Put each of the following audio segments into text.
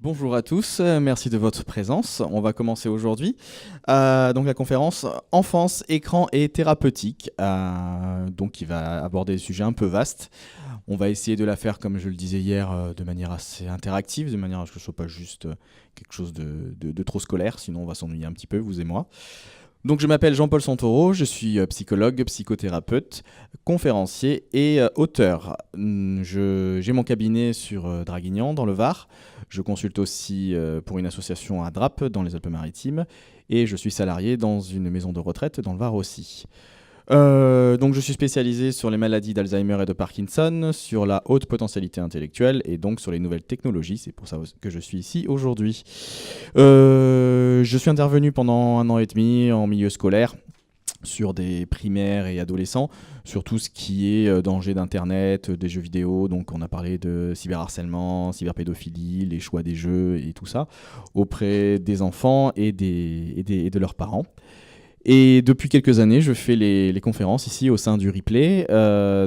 Bonjour à tous, merci de votre présence. On va commencer aujourd'hui. Donc la conférence Enfance, écran et thérapeutique, donc qui va aborder des sujets un peu vastes. On va essayer de la faire, comme je le disais hier, de manière assez interactive, de manière à ce que ce ne soit pas juste quelque chose de trop scolaire, sinon on va s'ennuyer un petit peu, vous et moi. Donc je m'appelle Jean-Paul Santoro, je suis psychologue, psychothérapeute, conférencier et auteur. J'ai mon cabinet sur Draguignan, dans le Var. Je consulte aussi pour une association à Drappe, dans les Alpes-Maritimes. Et je suis salarié dans une maison de retraite dans le Var aussi. Donc je suis spécialisé sur les maladies d'Alzheimer et de Parkinson, sur la haute potentialité intellectuelle et donc sur les nouvelles technologies. C'est pour ça que je suis ici aujourd'hui. Je suis intervenu pendant 1 an et demi en milieu scolaire sur des primaires et adolescents, sur tout ce qui est danger d'Internet, des jeux vidéo. Donc on a parlé de cyberharcèlement, cyberpédophilie, les choix des jeux et tout ça, auprès des enfants et de leurs parents. Et depuis quelques années, je fais les conférences ici au sein du Replay.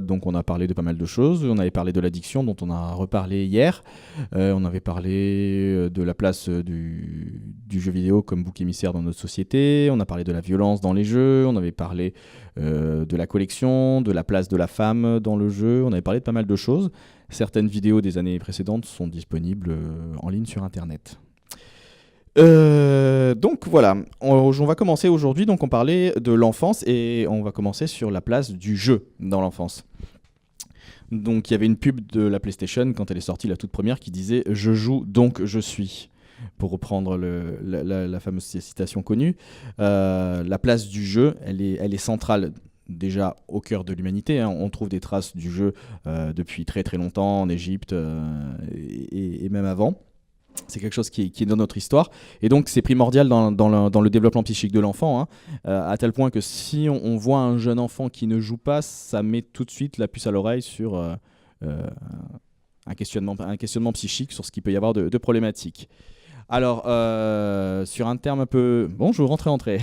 Donc on a parlé de pas mal de choses. On avait parlé de l'addiction dont on a reparlé hier. On avait parlé de la place du jeu vidéo comme bouc émissaire dans notre société. On a parlé de la violence dans les jeux. On avait parlé de la collection, de la place de la femme dans le jeu. On avait parlé de pas mal de choses. Certaines vidéos des années précédentes sont disponibles en ligne sur Internet. Donc voilà, on va commencer aujourd'hui, donc on parlait de l'enfance et on va commencer sur la place du jeu dans l'enfance. Donc il y avait une pub de la PlayStation quand elle est sortie, la toute première, qui disait « Je joue donc je suis ». Pour reprendre la fameuse citation connue, la place du jeu, elle est centrale déjà au cœur de l'humanité. On trouve des traces du jeu depuis très très longtemps en Égypte et même avant. C'est quelque chose qui est dans notre histoire. Et donc, c'est primordial dans le développement psychique de l'enfant, à tel point que si on voit un jeune enfant qui ne joue pas, ça met tout de suite la puce à l'oreille sur un questionnement psychique sur ce qu'il peut y avoir de problématique. Alors, sur un terme un peu... Bonjour, entrez.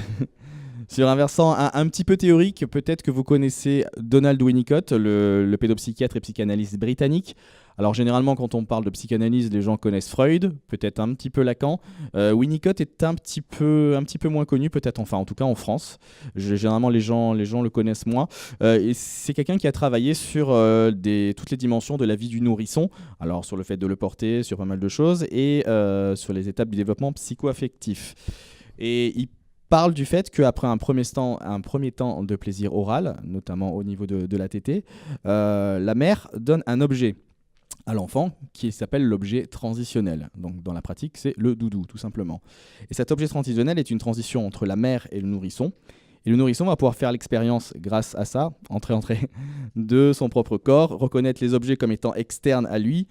Sur un versant un petit peu théorique, peut-être que vous connaissez Donald Winnicott, le pédopsychiatre et psychanalyste britannique. Alors généralement, quand on parle de psychanalyse, les gens connaissent Freud, peut-être un petit peu Lacan. Winnicott est un petit peu moins connu, peut-être, enfin en tout cas en France. Généralement, les gens le connaissent moins. Et c'est quelqu'un qui a travaillé sur toutes les dimensions de la vie du nourrisson. Alors sur le fait de le porter, sur pas mal de choses, et sur les étapes du développement psycho-affectif. Et il parle du fait qu'après un premier temps de plaisir oral, notamment au niveau de la tétée, la mère donne un objet à l'enfant qui s'appelle l'objet transitionnel. Donc dans la pratique, c'est le doudou, tout simplement. Et cet objet transitionnel est une transition entre la mère et le nourrisson. Et le nourrisson va pouvoir faire l'expérience, grâce à ça, entrer, de son propre corps, reconnaître les objets comme étant externes à lui,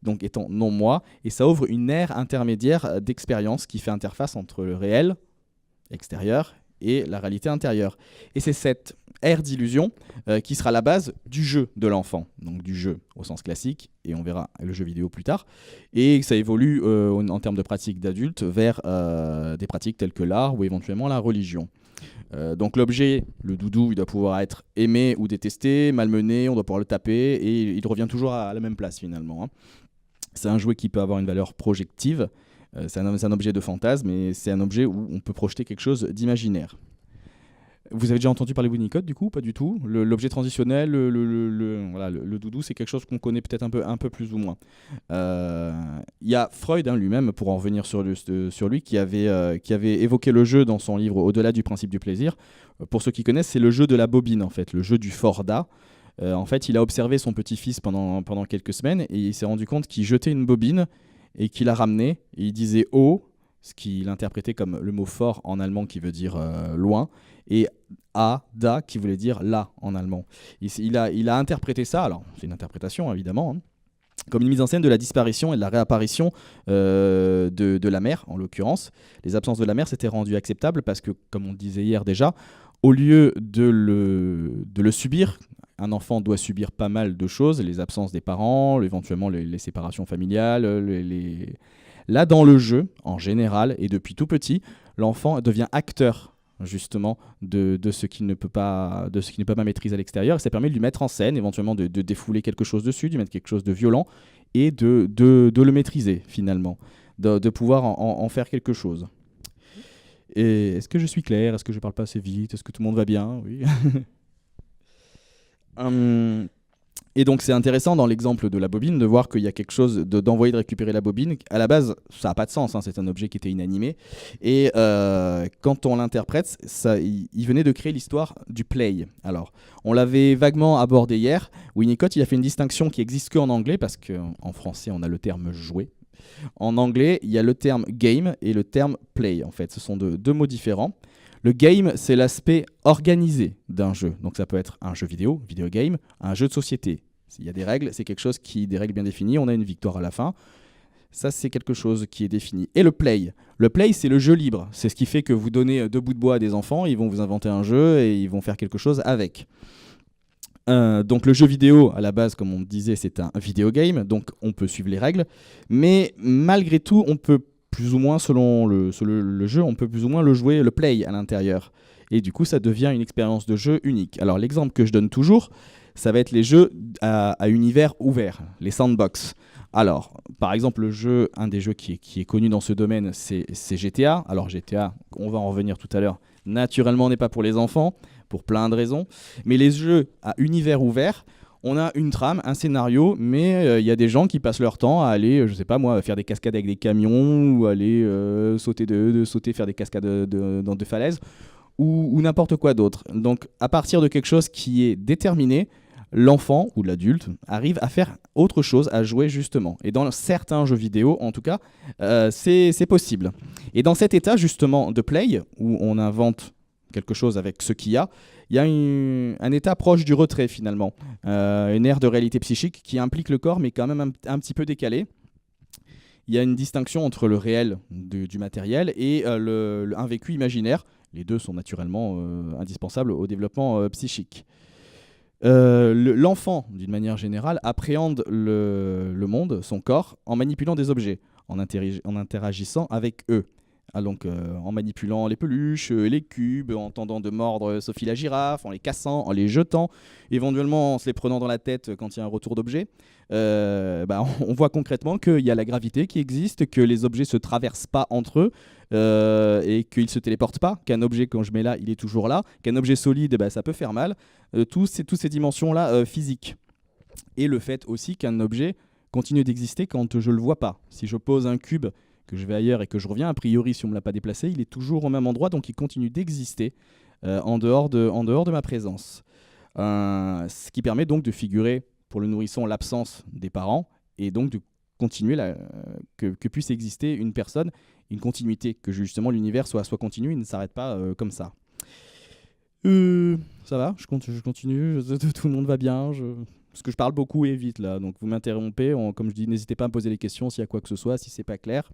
donc étant non moi, et ça ouvre une ère intermédiaire d'expérience qui fait interface entre le réel, extérieur, et la réalité intérieure. Et c'est cette ère d'illusion qui sera la base du jeu de l'enfant, donc du jeu au sens classique, et on verra le jeu vidéo plus tard, et ça évolue en termes de pratiques d'adultes vers des pratiques telles que l'art ou éventuellement la religion. Donc l'objet, le doudou, il doit pouvoir être aimé ou détesté, malmené, on doit pouvoir le taper, et il revient toujours à la même place finalement. C'est un jouet qui peut avoir une valeur projective. C'est un objet de fantasme, et c'est un objet où on peut projeter quelque chose d'imaginaire. Vous avez déjà entendu parler de Winnicott, du coup? Pas du tout. L'objet transitionnel, le doudou, c'est quelque chose qu'on connaît peut-être un peu plus ou moins. Il y a Freud lui-même, pour en revenir sur lui, qui avait évoqué le jeu dans son livre Au-delà du principe du plaisir. Pour ceux qui connaissent, c'est le jeu de la bobine, en fait, le jeu du Forda. En fait, il a observé son petit-fils pendant quelques semaines, et il s'est rendu compte qu'il jetait une bobine et qu'il a ramené, et il disait « oh », ce qu'il interprétait comme le mot fort en allemand qui veut dire loin, et a, da, qui voulait dire là en allemand. Il a interprété ça, alors c'est une interprétation évidemment, comme une mise en scène de la disparition et de la réapparition de la mère, en l'occurrence. Les absences de la mère s'étaient rendues acceptables parce que, comme on le disait hier déjà, au lieu de le subir, un enfant doit subir pas mal de choses, les absences des parents, éventuellement les séparations familiales. Là, dans le jeu, en général, et depuis tout petit, l'enfant devient acteur justement de ce qu'il ne peut pas maîtriser à l'extérieur, et ça permet de lui mettre en scène, éventuellement de défouler quelque chose dessus, de lui mettre quelque chose de violent, et de le maîtriser finalement. de pouvoir en faire quelque chose. Et est-ce que je suis clair? Est-ce que je parle pas assez vite? Est-ce que tout le monde va bien? Oui. Hum, Et donc c'est intéressant dans l'exemple de la bobine de voir qu'il y a quelque chose d'envoyer de récupérer la bobine. À la base, ça n'a pas de sens, hein, c'est un objet qui était inanimé. Et quand on l'interprète, il venait de créer l'histoire du play. Alors, on l'avait vaguement abordé hier. Winnicott, il a fait une distinction qui existe qu'en anglais, parce qu'en français, on a le terme jouer. En anglais, il y a le terme game et le terme play. En fait, ce sont deux mots différents. Le game, c'est l'aspect organisé d'un jeu. Donc ça peut être un jeu vidéo, video game, un jeu de société. Il y a des règles, c'est quelque chose des règles bien définies, on a une victoire à la fin. Ça, c'est quelque chose qui est défini. Et le play, c'est le jeu libre. C'est ce qui fait que vous donnez 2 bouts de bois à des enfants, ils vont vous inventer un jeu et ils vont faire quelque chose avec. Donc le jeu vidéo, à la base, comme on disait, c'est un video game, donc on peut suivre les règles. Mais malgré tout, on peut plus ou moins, selon le jeu, on peut plus ou moins le jouer, le play à l'intérieur. Et du coup, ça devient une expérience de jeu unique. Alors l'exemple que je donne toujours, ça va être les jeux à univers ouvert, les sandbox. Alors, par exemple, un des jeux qui est connu dans ce domaine, c'est GTA. Alors GTA, on va en revenir tout à l'heure, naturellement n'est pas pour les enfants, pour plein de raisons. Mais les jeux à univers ouvert, on a une trame, un scénario, mais il y a des gens qui passent leur temps à aller, je sais pas moi, faire des cascades avec des camions, ou aller sauter, faire des cascades dans des falaises, ou n'importe quoi d'autre. Donc à partir de quelque chose qui est déterminé, l'enfant ou l'adulte arrive à faire autre chose, à jouer justement. Et dans certains jeux vidéo, en tout cas, c'est possible. Et dans cet état justement de play, où on invente quelque chose avec ce qu'il y a un état proche du retrait finalement, une ère de réalité psychique qui implique le corps mais quand même un petit peu décalé. Il y a une distinction entre le réel du matériel et un vécu imaginaire. Les deux sont naturellement indispensables au développement psychique. L'enfant, d'une manière générale, appréhende le monde, son corps, en manipulant des objets, en interagissant avec eux. Donc, en manipulant les peluches, les cubes, en tentant de mordre Sophie la girafe, en les cassant, en les jetant, éventuellement en se les prenant dans la tête quand il y a un retour d'objet. On voit concrètement qu'il y a la gravité qui existe, que les objets ne se traversent pas entre eux et qu'ils ne se téléportent pas, qu'un objet, quand je mets là, il est toujours là, qu'un objet solide, ça peut faire mal. Toutes ces dimensions-là physiques. Et le fait aussi qu'un objet continue d'exister quand je ne le vois pas. Si je pose un cube, que je vais ailleurs et que je reviens, a priori, si on ne me l'a pas déplacé, il est toujours au même endroit, donc il continue d'exister en dehors de ma présence. Ce qui permet donc de figurer pour le nourrisson l'absence des parents et donc de continuer que puisse exister une personne, une continuité, que justement l'univers soit continu, il ne s'arrête pas comme ça. Ça va, je continue, tout le monde va bien, parce que je parle beaucoup et vite là, donc vous m'interrompez, comme je dis, n'hésitez pas à me poser des questions s'il y a quoi que ce soit, si c'est pas clair.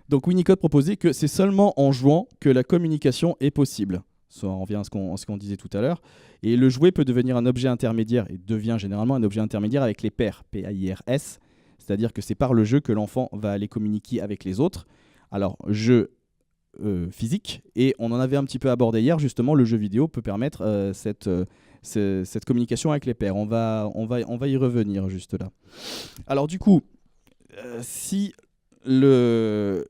Donc Winnicott proposait que c'est seulement en jouant que la communication est possible. Ça en revient à ce qu'on disait tout à l'heure. Et le jouet peut devenir un objet intermédiaire, et devient généralement un objet intermédiaire avec les pairs, P-A-I-R-S, c'est-à-dire que c'est par le jeu que l'enfant va aller communiquer avec les autres. Alors, jeu physique, et on en avait un petit peu abordé hier, justement, le jeu vidéo peut permettre cette communication avec les pairs. On va y revenir juste là. Alors du coup, si le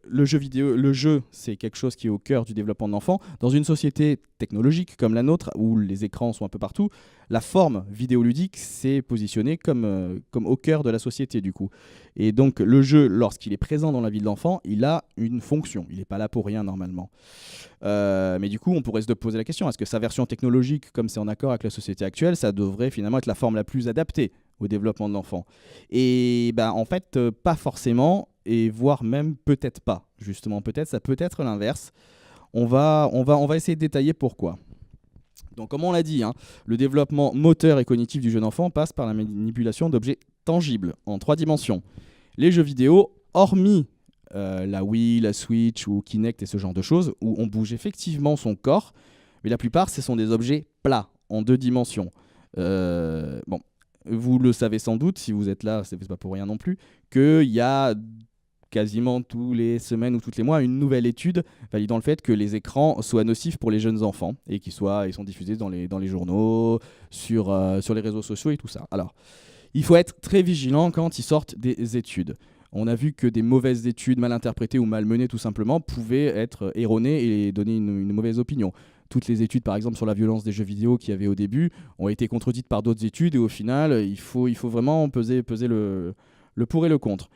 jeu, c'est quelque chose qui est au cœur du développement de l'enfant. Dans une société technologique comme la nôtre, où les écrans sont un peu partout, la forme vidéoludique s'est positionnée comme au cœur de la société du coup. Et donc le jeu, lorsqu'il est présent dans la vie de l'enfant, il a une fonction. Il n'est pas là pour rien normalement. Mais du coup, on pourrait se poser la question, est-ce que sa version technologique, comme c'est en accord avec la société actuelle, ça devrait finalement être la forme la plus adaptée au développement de l'enfant? Et en fait, pas forcément, et voire même peut-être pas. Justement, peut-être, ça peut être l'inverse. On va essayer de détailler pourquoi. Donc, comme on l'a dit, le développement moteur et cognitif du jeune enfant passe par la manipulation d'objets tangibles en 3 dimensions. Les jeux vidéo, hormis la Wii, la Switch ou Kinect et ce genre de choses, où on bouge effectivement son corps, mais la plupart, ce sont des objets plats, en 2 dimensions. Vous le savez sans doute, si vous êtes là, c'est pas pour rien non plus, qu'il y a quasiment tous les semaines ou tous les mois une nouvelle étude validant le fait que les écrans soient nocifs pour les jeunes enfants et ils sont diffusés dans les journaux, sur les réseaux sociaux et tout ça. Alors, Il faut être très vigilant quand ils sortent des études. On a vu que des mauvaises études mal interprétées ou mal menées tout simplement pouvaient être erronées et donner une mauvaise opinion. Toutes les études par exemple sur la violence des jeux vidéo qu'il y avait au début ont été contredites par d'autres études et au final il faut vraiment peser le pour et le contre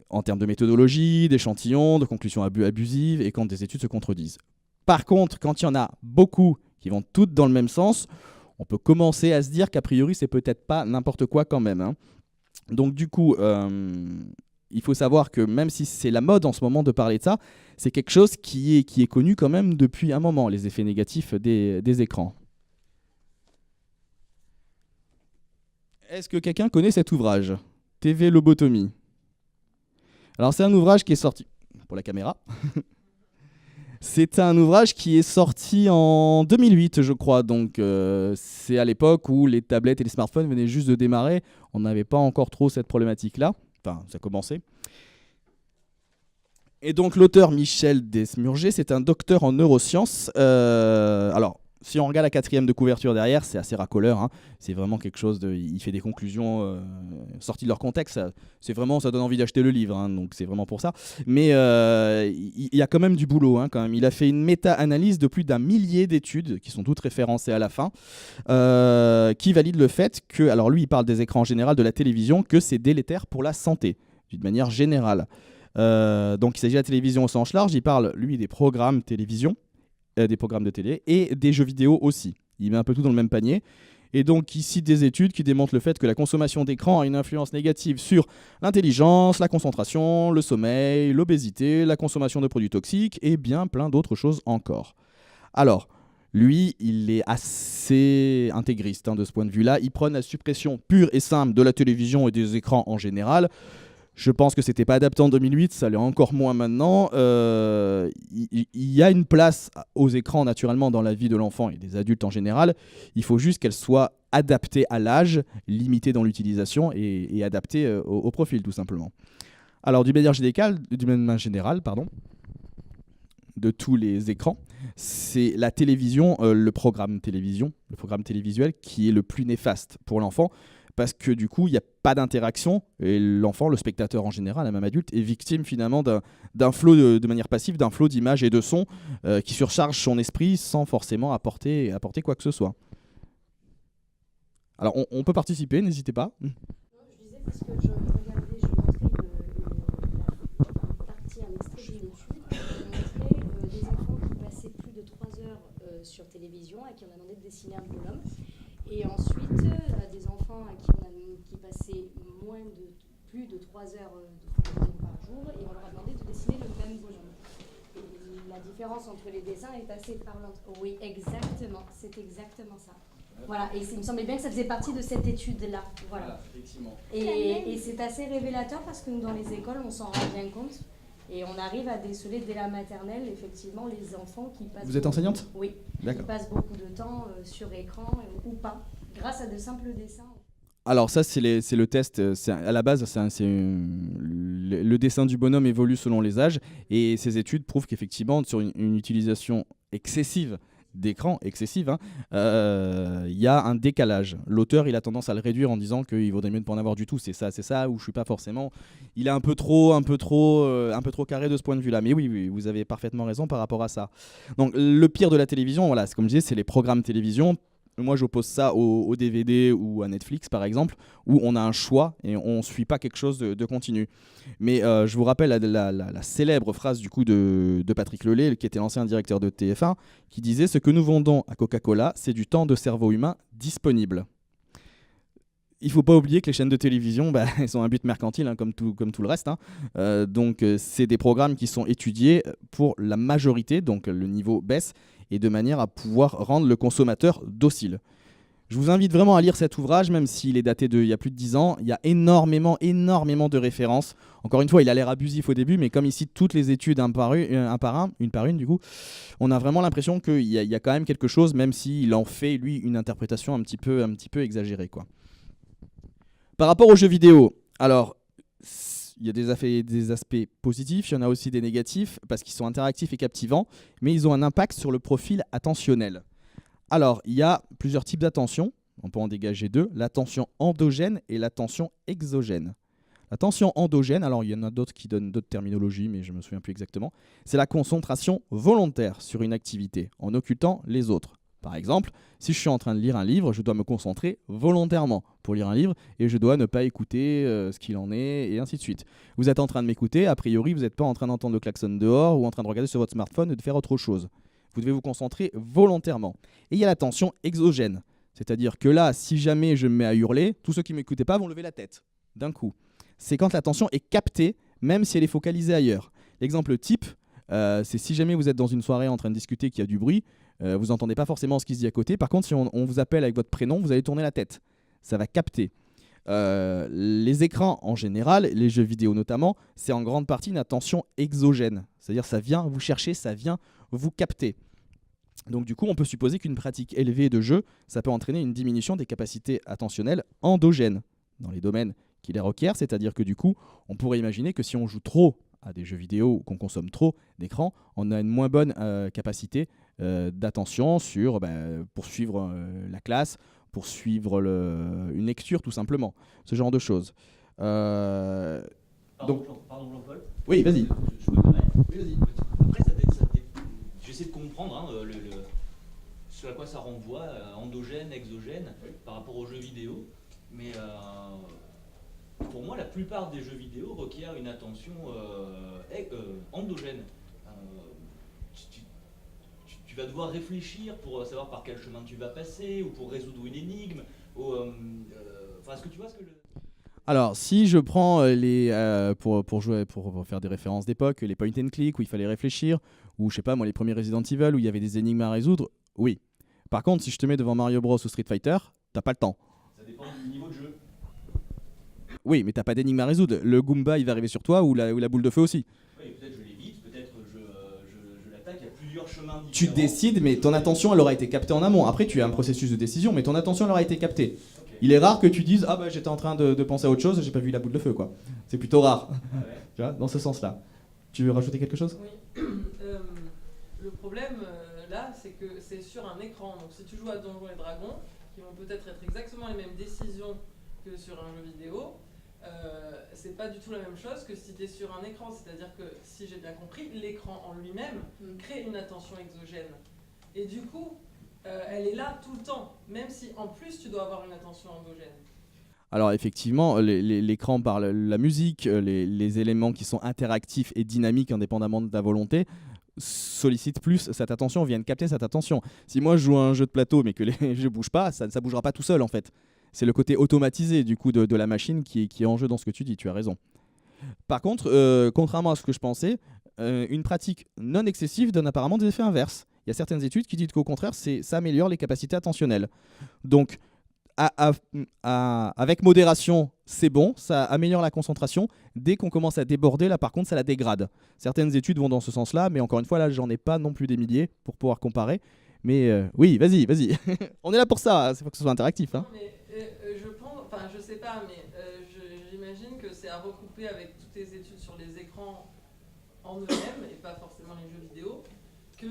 en termes de méthodologie, d'échantillons, de conclusions abusives et quand des études se contredisent. Par contre, quand il y en a beaucoup qui vont toutes dans le même sens, on peut commencer à se dire qu'a priori c'est peut-être pas n'importe quoi quand même, hein. Donc du coup, il faut savoir que même si c'est la mode en ce moment de parler de ça, c'est quelque chose qui est connu quand même depuis un moment, les effets négatifs des écrans. Est-ce que quelqu'un connaît cet ouvrage ? TV Lobotomie. Alors c'est un ouvrage qui est sorti pour la caméra. C'est un ouvrage qui est sorti en 2008, je crois. Donc c'est à l'époque où les tablettes et les smartphones venaient juste de démarrer. On n'avait pas encore trop cette problématique-là. Enfin, ça commençait. Et donc l'auteur Michel Desmurger, c'est un docteur en neurosciences. Alors, si on regarde la 4e de couverture derrière, c'est assez racoleur, hein. C'est vraiment quelque chose de... Il fait des conclusions sorties de leur contexte. Ça donne envie d'acheter le livre, hein, donc c'est vraiment pour ça. Mais il y a quand même du boulot, hein, quand même. Il a fait une méta-analyse de plus d'1 millier d'études, qui sont toutes référencées à la fin, qui valident le fait que... Alors lui, il parle des écrans en général, de la télévision, que c'est délétère pour la santé, d'une manière générale. Donc il s'agit de la télévision au sens large. Il parle, lui, des programmes télévision, des programmes de télé et des jeux vidéo aussi. Il met un peu tout dans le même panier. Et donc, il cite des études qui démontrent le fait que la consommation d'écran a une influence négative sur l'intelligence, la concentration, le sommeil, l'obésité, la consommation de produits toxiques et bien plein d'autres choses encore. Alors, lui, il est assez intégriste, hein, de ce point de vue-là. Il prône la suppression pure et simple de la télévision et des écrans en général. Je pense que c'était pas adapté en 2008, ça l'est encore moins maintenant. Il y a une place aux écrans naturellement dans la vie de l'enfant et des adultes en général. Il faut juste qu'elle soit adaptée à l'âge, limitée dans l'utilisation et adaptée au profil tout simplement. Alors d'une manière générale, de tous les écrans, c'est la télévision, le programme télévisuel qui est le plus néfaste pour l'enfant. Parce que du coup, il n'y a pas d'interaction et l'enfant, le spectateur en général, même adulte, est victime finalement d'un flot de manière passive, d'un flot d'images et de sons qui surcharge son esprit sans forcément apporter quoi que ce soit. Alors, on peut participer, n'hésitez pas. Non, je disais parce que je montrais un extrait d'une étude qui montrait des enfants qui passaient plus de 3 heures sur télévision et qui on a demandé de dessiner un bonhomme. Et ensuite, des enfants qui passaient plus de 3 heures de télévision par jour, et on leur a demandé de dessiner le même bonhomme. Et la différence entre les dessins est assez parlante. Oui, exactement, c'est exactement ça. Voilà, et il me semblait bien que ça faisait partie de cette étude-là. Voilà, effectivement. Et c'est assez révélateur parce que nous, dans les écoles, on s'en rend bien compte. Et on arrive à déceler dès la maternelle, effectivement, les enfants qui passent... Vous êtes enseignante ? Oui, d'accord. Qui passent beaucoup de temps sur écran ou pas, grâce à de simples dessins. Alors ça, c'est le test. À la base, le dessin du bonhomme évolue selon les âges. Et ces études prouvent qu'effectivement, sur une utilisation excessive d'écran, il y a un décalage. L'auteur, il a tendance à le réduire en disant qu'il vaudrait mieux ne pas en avoir du tout. C'est ça, où je suis pas forcément... Il est un peu trop carré de ce point de vue-là. Mais oui, vous avez parfaitement raison par rapport à ça. Donc, le pire de la télévision, voilà, comme je disais, c'est les programmes télévision. Moi, j'oppose ça au DVD ou à Netflix, par exemple, où on a un choix et on ne suit pas quelque chose de continu. Mais je vous rappelle la célèbre phrase du coup de Patrick Lelay, qui était l'ancien directeur de TF1, qui disait « Ce que nous vendons à Coca-Cola, c'est du temps de cerveau humain disponible ». Il ne faut pas oublier que les chaînes de télévision, elles ont un but mercantile, hein, comme tout le reste. Hein. Donc, c'est des programmes qui sont étudiés pour la majorité, donc le niveau baisse, et de manière à pouvoir rendre le consommateur docile. Je vous invite vraiment à lire cet ouvrage, même s'il est daté d'il y a plus de 10 ans. Il y a énormément de références. Encore une fois, il a l'air abusif au début, mais comme il cite toutes les études une par une, du coup, on a vraiment l'impression qu'il y a quand même quelque chose, même s'il en fait, lui, une interprétation un petit peu exagérée, quoi. Par rapport aux jeux vidéo, alors... Il y a des aspects positifs, il y en a aussi des négatifs, parce qu'ils sont interactifs et captivants, mais ils ont un impact sur le profil attentionnel. Alors, il y a plusieurs types d'attention. On peut en dégager deux, l'attention endogène et l'attention exogène. L'attention endogène, alors il y en a d'autres qui donnent d'autres terminologies, mais je ne me souviens plus exactement, c'est la concentration volontaire sur une activité, en occultant les autres. Par exemple, si je suis en train de lire un livre, je dois me concentrer volontairement pour lire un livre et je dois ne pas écouter ce qu'il en est et ainsi de suite. Vous êtes en train de m'écouter, a priori vous n'êtes pas en train d'entendre le klaxon dehors ou en train de regarder sur votre smartphone ou de faire autre chose. Vous devez vous concentrer volontairement. Et il y a l'attention exogène, c'est-à-dire que là, si jamais je me mets à hurler, tous ceux qui ne m'écoutaient pas vont lever la tête d'un coup. C'est quand l'attention est captée, même si elle est focalisée ailleurs. L'exemple type, c'est si jamais vous êtes dans une soirée en train de discuter qu'il y a du bruit, vous n'entendez pas forcément ce qui se dit à côté. Par contre, si on vous appelle avec votre prénom, vous allez tourner la tête. Ça va capter. Les écrans en général, les jeux vidéo notamment, c'est en grande partie une attention exogène. C'est-à-dire ça vient vous chercher, ça vient vous capter. Donc du coup, on peut supposer qu'une pratique élevée de jeu, ça peut entraîner une diminution des capacités attentionnelles endogènes dans les domaines qui les requièrent. C'est-à-dire que du coup, on pourrait imaginer que si on joue trop à des jeux vidéo ou qu'on consomme trop d'écran, on a une moins bonne capacité d'attention pour suivre la classe, pour suivre une lecture tout simplement, ce genre de choses. Pardon Jean-Paul. Oui, vas-y. Je me permets. Oui, vas-y. Après, j'essaie de comprendre ce à quoi ça renvoie, endogène, exogène, par rapport aux jeux vidéo. Mais pour moi, la plupart des jeux vidéo requièrent une attention endogène. Tu vas devoir réfléchir pour savoir par quel chemin tu vas passer, ou pour résoudre une énigme. Est-ce que tu vois ce que je... Alors, si je prends pour jouer, pour faire des références d'époque, les point and click où il fallait réfléchir, ou je sais pas moi, les premiers Resident Evil où il y avait des énigmes à résoudre, oui. Par contre, si je te mets devant Mario Bros ou Street Fighter, t'as pas le temps. Ça dépend du niveau de jeu. Oui, mais t'as pas d'énigme à résoudre. Le Goomba, il va arriver sur toi ou la boule de feu aussi. Oui, peut-être je l'évite, peut-être je l'attaque. Il y a plusieurs chemins différents. Tu décides, mais ton attention, elle aura été captée en amont. Après, tu as un processus de décision, mais ton attention, elle aura été captée. Okay. Il est rare que tu dises « Ah bah j'étais en train de penser à autre chose, j'ai pas vu la boule de feu, quoi. » C'est plutôt rare. Ah ouais. Tu vois, dans ce sens-là. Tu veux rajouter quelque chose ? Oui. Le problème, là, c'est que c'est sur un écran. Donc si tu joues à Donjons et Dragons, qui vont peut-être être exactement les mêmes décisions que sur un jeu vidéo, c'est pas du tout la même chose que si tu es sur un écran. C'est-à-dire que, si j'ai bien compris, l'écran en lui-même crée une attention exogène. Et du coup, elle est là tout le temps, même si en plus tu dois avoir une attention endogène. Alors effectivement, l'écran par la musique, les éléments qui sont interactifs et dynamiques indépendamment de ta volonté, sollicitent plus cette attention, viennent capter cette attention. Si moi je joue à un jeu de plateau mais que les jeux ne bougent pas, ça ne bougera pas tout seul en fait. C'est le côté automatisé du coup de la machine qui est en jeu dans ce que tu dis, tu as raison. Par contre, contrairement à ce que je pensais, une pratique non excessive donne apparemment des effets inverses. Il y a certaines études qui disent qu'au contraire, ça améliore les capacités attentionnelles. Donc, avec modération, c'est bon, ça améliore la concentration. Dès qu'on commence à déborder, là par contre, ça la dégrade. Certaines études vont dans ce sens-là, mais encore une fois, là, j'en ai pas non plus des milliers pour pouvoir comparer. Mais oui, vas-y. On est là pour ça, c'est faut que ce soit interactif. Hein. Non, mais je pense, enfin, je sais pas, mais j'imagine que c'est à recouper avec toutes les études sur les écrans en eux-mêmes, et pas forcément les jeux vidéo, qui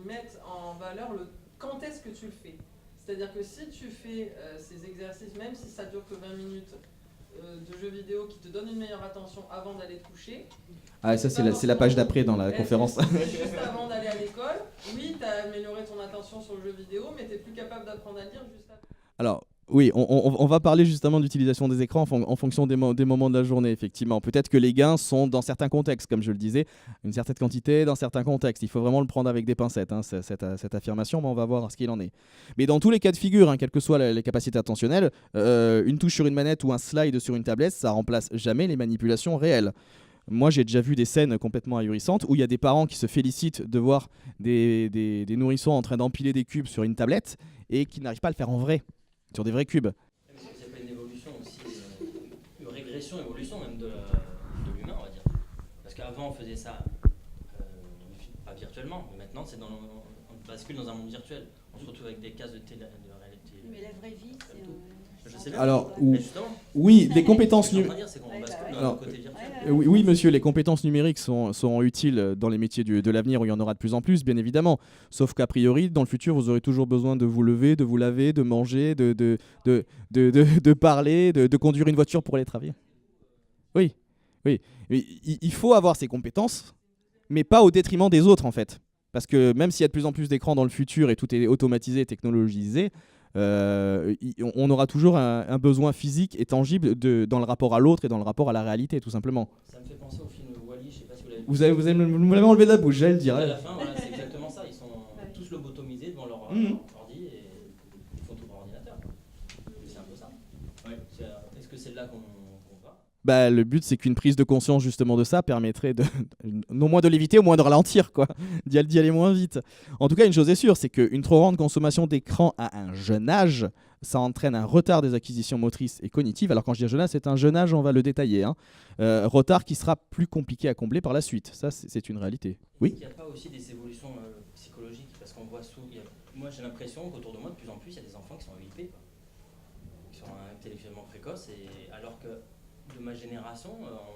mettent en valeur quand est-ce que tu le fais. C'est-à-dire que si tu fais ces exercices, même si ça dure que 20 minutes de jeux vidéo qui te donnent une meilleure attention avant d'aller te coucher... Ah, ça c'est la page d'après dans la conférence. Juste avant d'aller à l'école, oui, tu as amélioré ton attention sur le jeu vidéo, mais tu n'es plus capable d'apprendre à lire juste après. Alors, oui, on va parler justement d'utilisation des écrans en fonction des moments de la journée, effectivement. Peut-être que les gains sont dans certains contextes, comme je le disais, une certaine quantité dans certains contextes. Il faut vraiment le prendre avec des pincettes, hein, cette affirmation, mais on va voir ce qu'il en est. Mais dans tous les cas de figure, hein, quelles que soient les capacités attentionnelles, une touche sur une manette ou un slide sur une tablette, ça remplace jamais les manipulations réelles. Moi, j'ai déjà vu des scènes complètement ahurissantes où il y a des parents qui se félicitent de voir des nourrissons en train d'empiler des cubes sur une tablette et qui n'arrivent pas à le faire en vrai. Sur des vrais cubes. C'est pas une évolution aussi, une régression, évolution même de l'humain, on va dire. Parce qu'avant on faisait ça, pas virtuellement, mais maintenant on bascule dans un monde virtuel. On se retrouve avec des cases de réalité. Mais la vraie vie, Je sais bien. Alors, Mais justement, oui, les compétences ce que je suis en numériques. train de dire, c'est qu'on Ouais, bascule bah dans Alors, le côté virtuel. Oui, monsieur, les compétences numériques sont utiles dans les métiers de l'avenir où il y en aura de plus en plus, bien évidemment. Sauf qu'a priori, dans le futur, vous aurez toujours besoin de vous lever, de vous laver, de manger, de parler, de conduire une voiture pour aller travailler. Oui, oui. Il faut avoir ces compétences, mais pas au détriment des autres, en fait. Parce que même s'il y a de plus en plus d'écrans dans le futur et tout est automatisé, technologisé, on aura toujours un besoin physique et tangible dans le rapport à l'autre et dans le rapport à la réalité, tout simplement. Ça me fait penser au film Wall-E, je sais pas si vous l'avez vu. Vous me l'avez enlevé de la bouche, j'allais le À dire. la fin, voilà, c'est exactement ça. Ils sont tous lobotomisés devant leur Mhm. ordi et ils font tout par ordinateur. C'est un peu ça. Est-ce que c'est là qu'on va? Bah, le but, c'est qu'une prise de conscience justement de ça permettrait non moins de l'éviter, au moins de ralentir, quoi, d'y aller moins vite. En tout cas, une chose est sûre, c'est qu'une trop grande consommation d'écran à un jeune âge, ça entraîne un retard des acquisitions motrices et cognitives. Alors quand je dis jeune âge, c'est un jeune âge, on va le détailler, hein. Retard qui sera plus compliqué à combler par la suite. Ça, c'est une réalité. Oui. Il n'y a pas aussi des évolutions psychologiques parce qu'on voit moi j'ai l'impression qu'autour de moi de plus en plus il y a des enfants qui sont EIP, quoi, qui sont intellectuellement précoces, et alors que de ma génération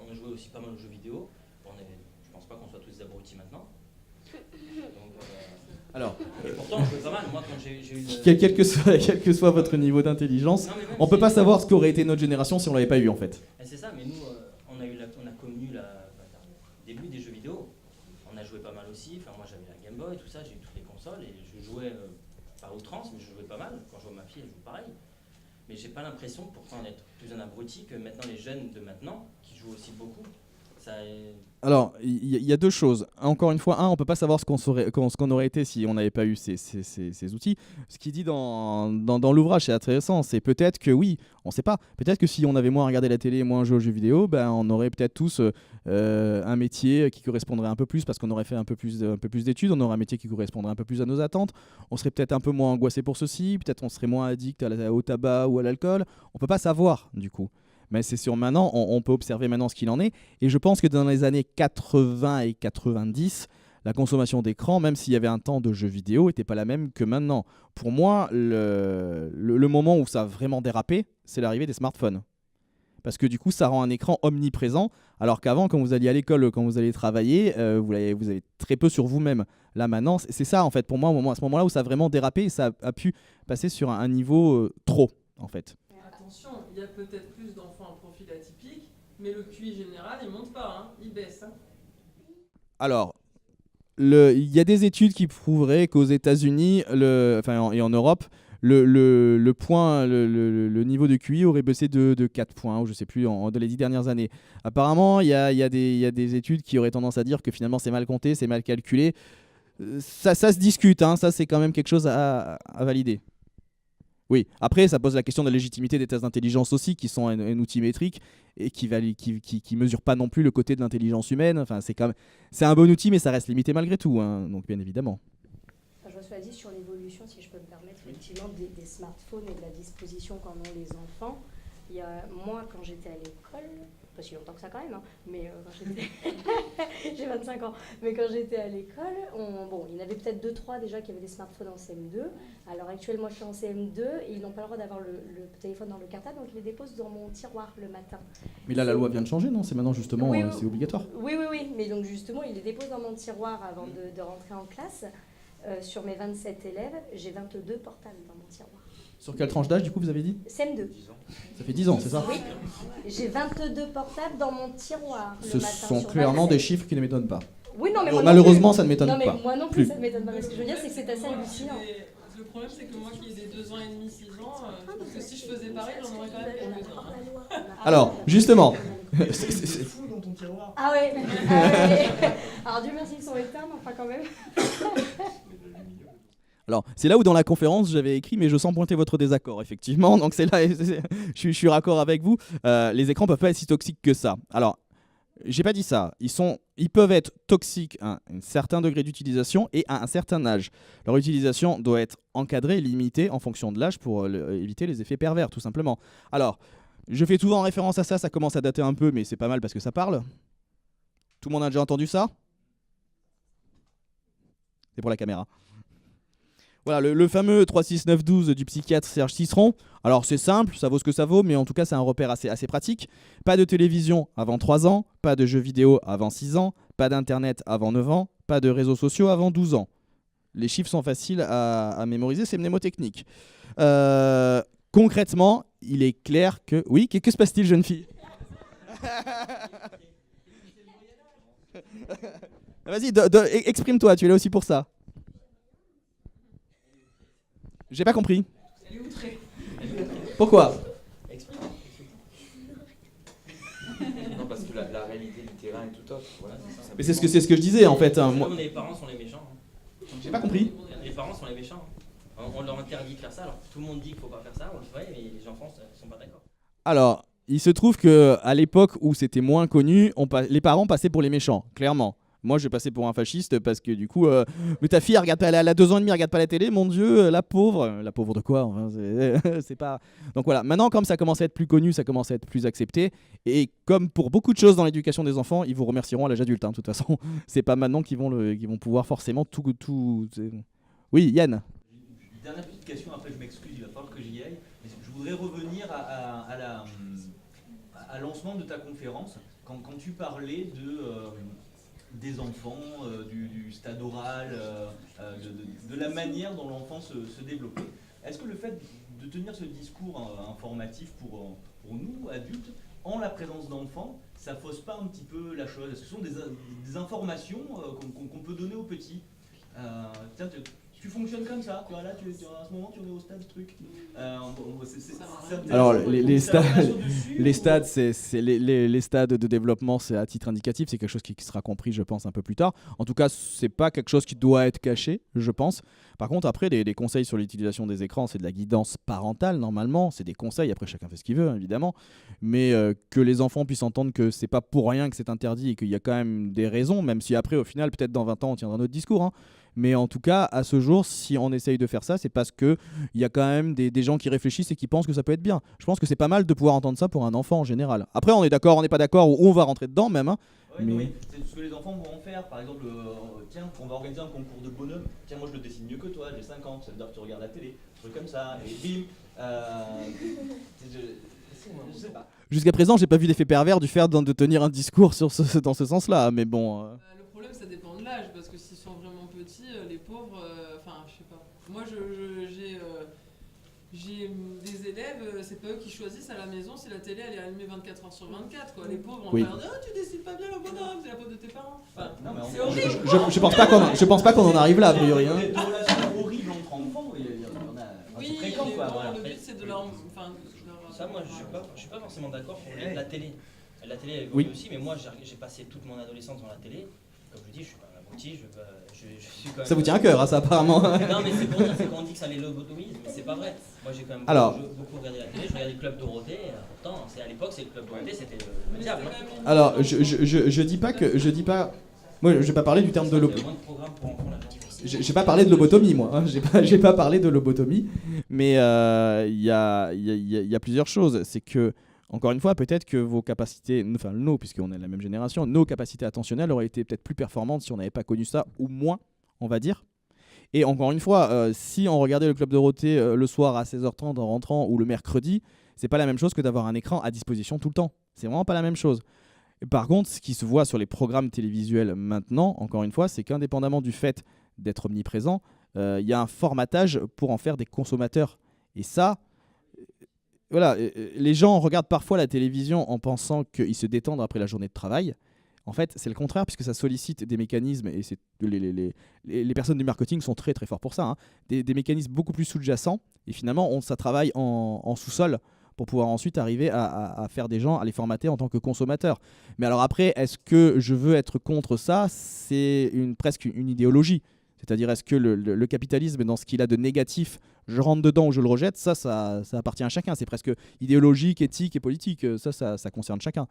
on jouait aussi pas mal aux jeux vidéo. Je pense pas qu'on soit tous des abrutis maintenant. Donc, Alors, et pourtant on jouait pas mal. Moi quand j'ai eu quel que soit votre niveau d'intelligence, Non, mais même on peut si- pas savoir ce qu'aurait été notre génération si on l'avait pas eu, en fait. C'est ça, mais nous on a connu le début des jeux vidéo. On a joué pas mal aussi. Enfin moi j'avais la Game Boy, tout ça, j'ai eu toutes les consoles et je jouais pas à outrance, mais je jouais pas mal. Quand je vois ma fille, elle joue pareil. Mais j'ai pas l'impression pourtant d'être plus un abruti que maintenant les jeunes de maintenant qui jouent aussi beaucoup. Alors, il y a deux choses. Encore une fois, on peut pas savoir ce qu'on aurait été si on n'avait pas eu ces outils. Ce qu'il dit dans l'ouvrage, c'est intéressant. C'est peut-être que oui, on sait pas. Peut-être que si on avait moins regardé la télé, moins joué aux jeux vidéo, ben on aurait peut-être tous un métier qui correspondrait un peu plus parce qu'on aurait fait un peu plus d'études. On aurait un métier qui correspondrait un peu plus à nos attentes. On serait peut-être un peu moins angoissé pour ceci. Peut-être on serait moins addict au tabac ou à l'alcool. On peut pas savoir du coup. Mais c'est sûr, maintenant, on peut observer maintenant ce qu'il en est. Et je pense que dans les années 80 et 90, la consommation d'écran, même s'il y avait un temps de jeux vidéo, n'était pas la même que maintenant. Pour moi, le moment où ça a vraiment dérapé, c'est l'arrivée des smartphones. Parce que du coup, ça rend un écran omniprésent, alors qu'avant, quand vous alliez à l'école, quand vous alliez travailler, vous avez très peu sur vous-même. Là, maintenant, c'est ça, en fait, pour moi, à ce moment-là où ça a vraiment dérapé, et ça a pu passer sur un niveau trop, en fait. Attention, il y a peut-être plus d'enfants à profil atypique, mais le QI général, il monte pas, hein, il baisse. Hein. Alors, il y a des études qui prouveraient qu'aux États-Unis et en Europe, le niveau de QI aurait baissé de 4 points, ou je sais plus, dans les 10 dernières années. Apparemment, il y a des études qui auraient tendance à dire que finalement c'est mal compté, c'est mal calculé. Ça se discute, hein, ça c'est quand même quelque chose à valider. Oui, après ça pose la question de la légitimité des tests d'intelligence aussi, qui sont un outil métrique et qui mesurent pas non plus le côté de l'intelligence humaine. Enfin, c'est un bon outil, mais ça reste limité malgré tout, hein, donc bien évidemment. Je me suis dit sur l'évolution, si je peux me permettre, effectivement, des smartphones et de la disposition qu'en ont les enfants. Moi, quand j'étais à l'école, pas si longtemps que ça quand même, hein, mais quand j'étais... j'ai 25 ans, mais quand j'étais à l'école, il y en avait peut-être 2-3 déjà qui avaient des smartphones en CM2. Alors actuellement, moi je suis en CM2 et ils n'ont pas le droit d'avoir le téléphone dans le cartable, donc ils les déposent dans mon tiroir le matin. Mais là, la loi vient de changer, non? C'est maintenant justement, Oui, c'est obligatoire. Oui, mais donc justement, ils les déposent dans mon tiroir avant de rentrer en classe. Sur mes 27 élèves, j'ai 22 portables dans mon tiroir. Sur quelle tranche d'âge, du coup, vous avez dit? CM2. Ça fait 10 ans, c'est ça? Oui, j'ai 22 portables dans mon tiroir. Ce sont clairement des chiffres qui ne m'étonnent pas. Oui, non, mais moi malheureusement, non plus. ça ne m'étonne pas. Non, pas. mais moi non plus, ça ne m'étonne pas. Mais ce que je veux dire, c'est que c'est assez hallucinant. Le problème, c'est que moi qui ai des 2 ans et demi, 6 ans, je pense que si je faisais pareil, j'en aurais quand même quelques-uns. Alors, justement. C'est fou dans ton tiroir. Ah ouais. Alors Dieu merci, ils sont éteints, mais enfin quand même. Alors, c'est là où dans la conférence j'avais écrit, mais je sens pointer votre désaccord, effectivement. Donc c'est là, je suis raccord avec vous. Les écrans peuvent pas être si toxiques que ça. Alors, j'ai pas dit ça. Ils peuvent être toxiques à un certain degré d'utilisation et à un certain âge. Leur utilisation doit être encadrée, limitée en fonction de l'âge pour éviter les effets pervers, tout simplement. Alors, je fais souvent référence à ça. Ça commence à dater un peu, mais c'est pas mal parce que ça parle. Tout le monde a déjà entendu ça? C'est pour la caméra. Voilà, le fameux 36912 du psychiatre Serge Ciceron. Alors c'est simple, ça vaut ce que ça vaut, mais en tout cas c'est un repère assez pratique. Pas de télévision avant 3 ans, pas de jeux vidéo avant 6 ans, pas d'internet avant 9 ans, pas de réseaux sociaux avant 12 ans. Les chiffres sont faciles à mémoriser, c'est mnémotechnique. Concrètement, il est clair que... Oui, que se passe-t-il, jeune fille? Vas-y, exprime-toi, tu es là aussi pour ça. J'ai pas compris. Elle est outrée. Pourquoi? Non, parce que la réalité du terrain est tout autre. Voilà, c'est ça. Mais c'est ce que je disais en fait. Hein. C'est Moi... comme les parents sont les méchants. J'ai pas compris. Les parents sont les méchants. On leur interdit de faire ça, alors tout le monde dit qu'il faut pas faire ça, on le fait, mais les enfants sont pas d'accord. Alors, il se trouve que à l'époque où c'était moins connu, les parents passaient pour les méchants, clairement. Moi, je passais pour un fasciste parce que du coup, mais ta fille, elle regarde pas, elle a 2 ans et demi, elle regarde pas la télé, mon Dieu, la pauvre de quoi enfin, c'est pas. Donc voilà. Maintenant, comme ça commence à être plus connu, ça commence à être plus accepté, et comme pour beaucoup de choses dans l'éducation des enfants, ils vous remercieront à l'âge adulte. Hein, de toute façon, c'est pas maintenant qu'ils vont pouvoir forcément tout. Oui, Yann. Dernière petite question, après je m'excuse, il va falloir que j'y aille. Mais je voudrais revenir à lancement de ta conférence, quand tu parlais des enfants, du stade oral, de la manière dont l'enfant se développait. Est-ce que le fait de tenir ce discours informatif pour nous, adultes, en la présence d'enfants, ça fausse pas un petit peu la chose? Est-ce que ce sont des informations qu'on peut donner aux petits? Tiens, tu fonctionnes comme ça, tu vois, là, à ce moment, tu es au stade truc. Alors, les stades, les stades de développement, c'est à titre indicatif, c'est quelque chose qui sera compris, je pense, un peu plus tard. En tout cas, c'est pas quelque chose qui doit être caché, je pense. Par contre, après, les conseils sur l'utilisation des écrans, c'est de la guidance parentale, normalement. C'est des conseils, après, chacun fait ce qu'il veut, évidemment. Mais que les enfants puissent entendre que c'est pas pour rien que c'est interdit et qu'il y a quand même des raisons, même si après, au final, peut-être dans 20 ans, on tiendra notre discours, hein. Mais en tout cas, à ce jour, si on essaye de faire ça, c'est parce qu'il y a quand même des gens qui réfléchissent et qui pensent que ça peut être bien. Je pense que c'est pas mal de pouvoir entendre ça pour un enfant en général. Après, on est d'accord, on n'est pas d'accord, ou on va rentrer dedans même. Hein. Ouais, mais c'est ce que les enfants vont en faire. Par exemple, tiens, on va organiser un concours de bonhomme. Tiens, moi je le dessine mieux que toi, j'ai 50, ça veut dire que tu regardes la télé. Un truc comme ça, et bim. Je sais pas. Jusqu'à présent, j'ai pas vu d'effet pervers du fait de tenir un discours dans ce sens-là, mais bon... Le problème, ça dépend de l'âge, parce que s'ils sont vraiment petits, les pauvres, enfin, je sais pas. Moi, j'ai des élèves, c'est pas eux qui choisissent à la maison si la télé elle est allumée 24 heures sur 24, quoi. Les pauvres, on regarde, oh, tu dessines pas bien le bonhomme, c'est la faute de tes parents. Enfin, non, mais c'est horrible. Je pense pas qu'on en arrive là, a priori. Hein. Des relations horribles entre enfants, il y en a. Oui, c'est fréquent, mais quoi. bon, Voilà. le but, c'est de leur... Ça, moi, je suis pas forcément d'accord pour la télé. La télé, elle Oui. évolue aussi, mais moi, j'ai passé toute mon adolescence dans la télé. Comme je dis, je suis pas un abruti, je suis quand même... Ça vous tient à cœur, hein, ça, apparemment. Non, mais c'est pour dire, c'est qu'on dit que ça les lobotomise, mais c'est pas vrai. Moi, j'ai quand même beaucoup regardé la télé, je regardais le Club Dorothée, pourtant, à l'époque, c'est le Club Dorothée, c'était le diable. Hein. Alors, je dis pas que... Moi, je vais pas parler du terme de lobotomie. moins de programmes pour enfants, là. J'ai pas parlé de lobotomie, moi. Hein. J'ai pas parlé de lobotomie. Mais il y a plusieurs choses. C'est que, encore une fois, peut-être que vos capacités, enfin nos, puisqu'on est de la même génération, nos capacités attentionnelles auraient été peut-être plus performantes si on n'avait pas connu ça, ou moins, on va dire. Et encore une fois, si on regardait le Club Dorothée le soir à 16h30 en rentrant, ou le mercredi, c'est pas la même chose que d'avoir un écran à disposition tout le temps. C'est vraiment pas la même chose. Par contre, ce qui se voit sur les programmes télévisuels maintenant, encore une fois, c'est qu'indépendamment du fait d'être omniprésent, il y a un formatage pour en faire des consommateurs. Et ça, voilà, les gens regardent parfois la télévision en pensant qu'ils se détendent après la journée de travail. En fait, c'est le contraire, puisque ça sollicite des mécanismes, et les personnes du marketing sont très très forts pour ça, hein, des mécanismes beaucoup plus sous-jacents, et finalement, ça travaille en sous-sol pour pouvoir ensuite arriver à faire des gens, à les formater en tant que consommateurs. Mais alors après, est-ce que je veux être contre ça? C'est presque une idéologie. C'est-à-dire, est-ce que le capitalisme, dans ce qu'il a de négatif, je rentre dedans ou je le rejette, ça appartient à chacun. C'est presque idéologique, éthique et politique. Ça concerne chacun.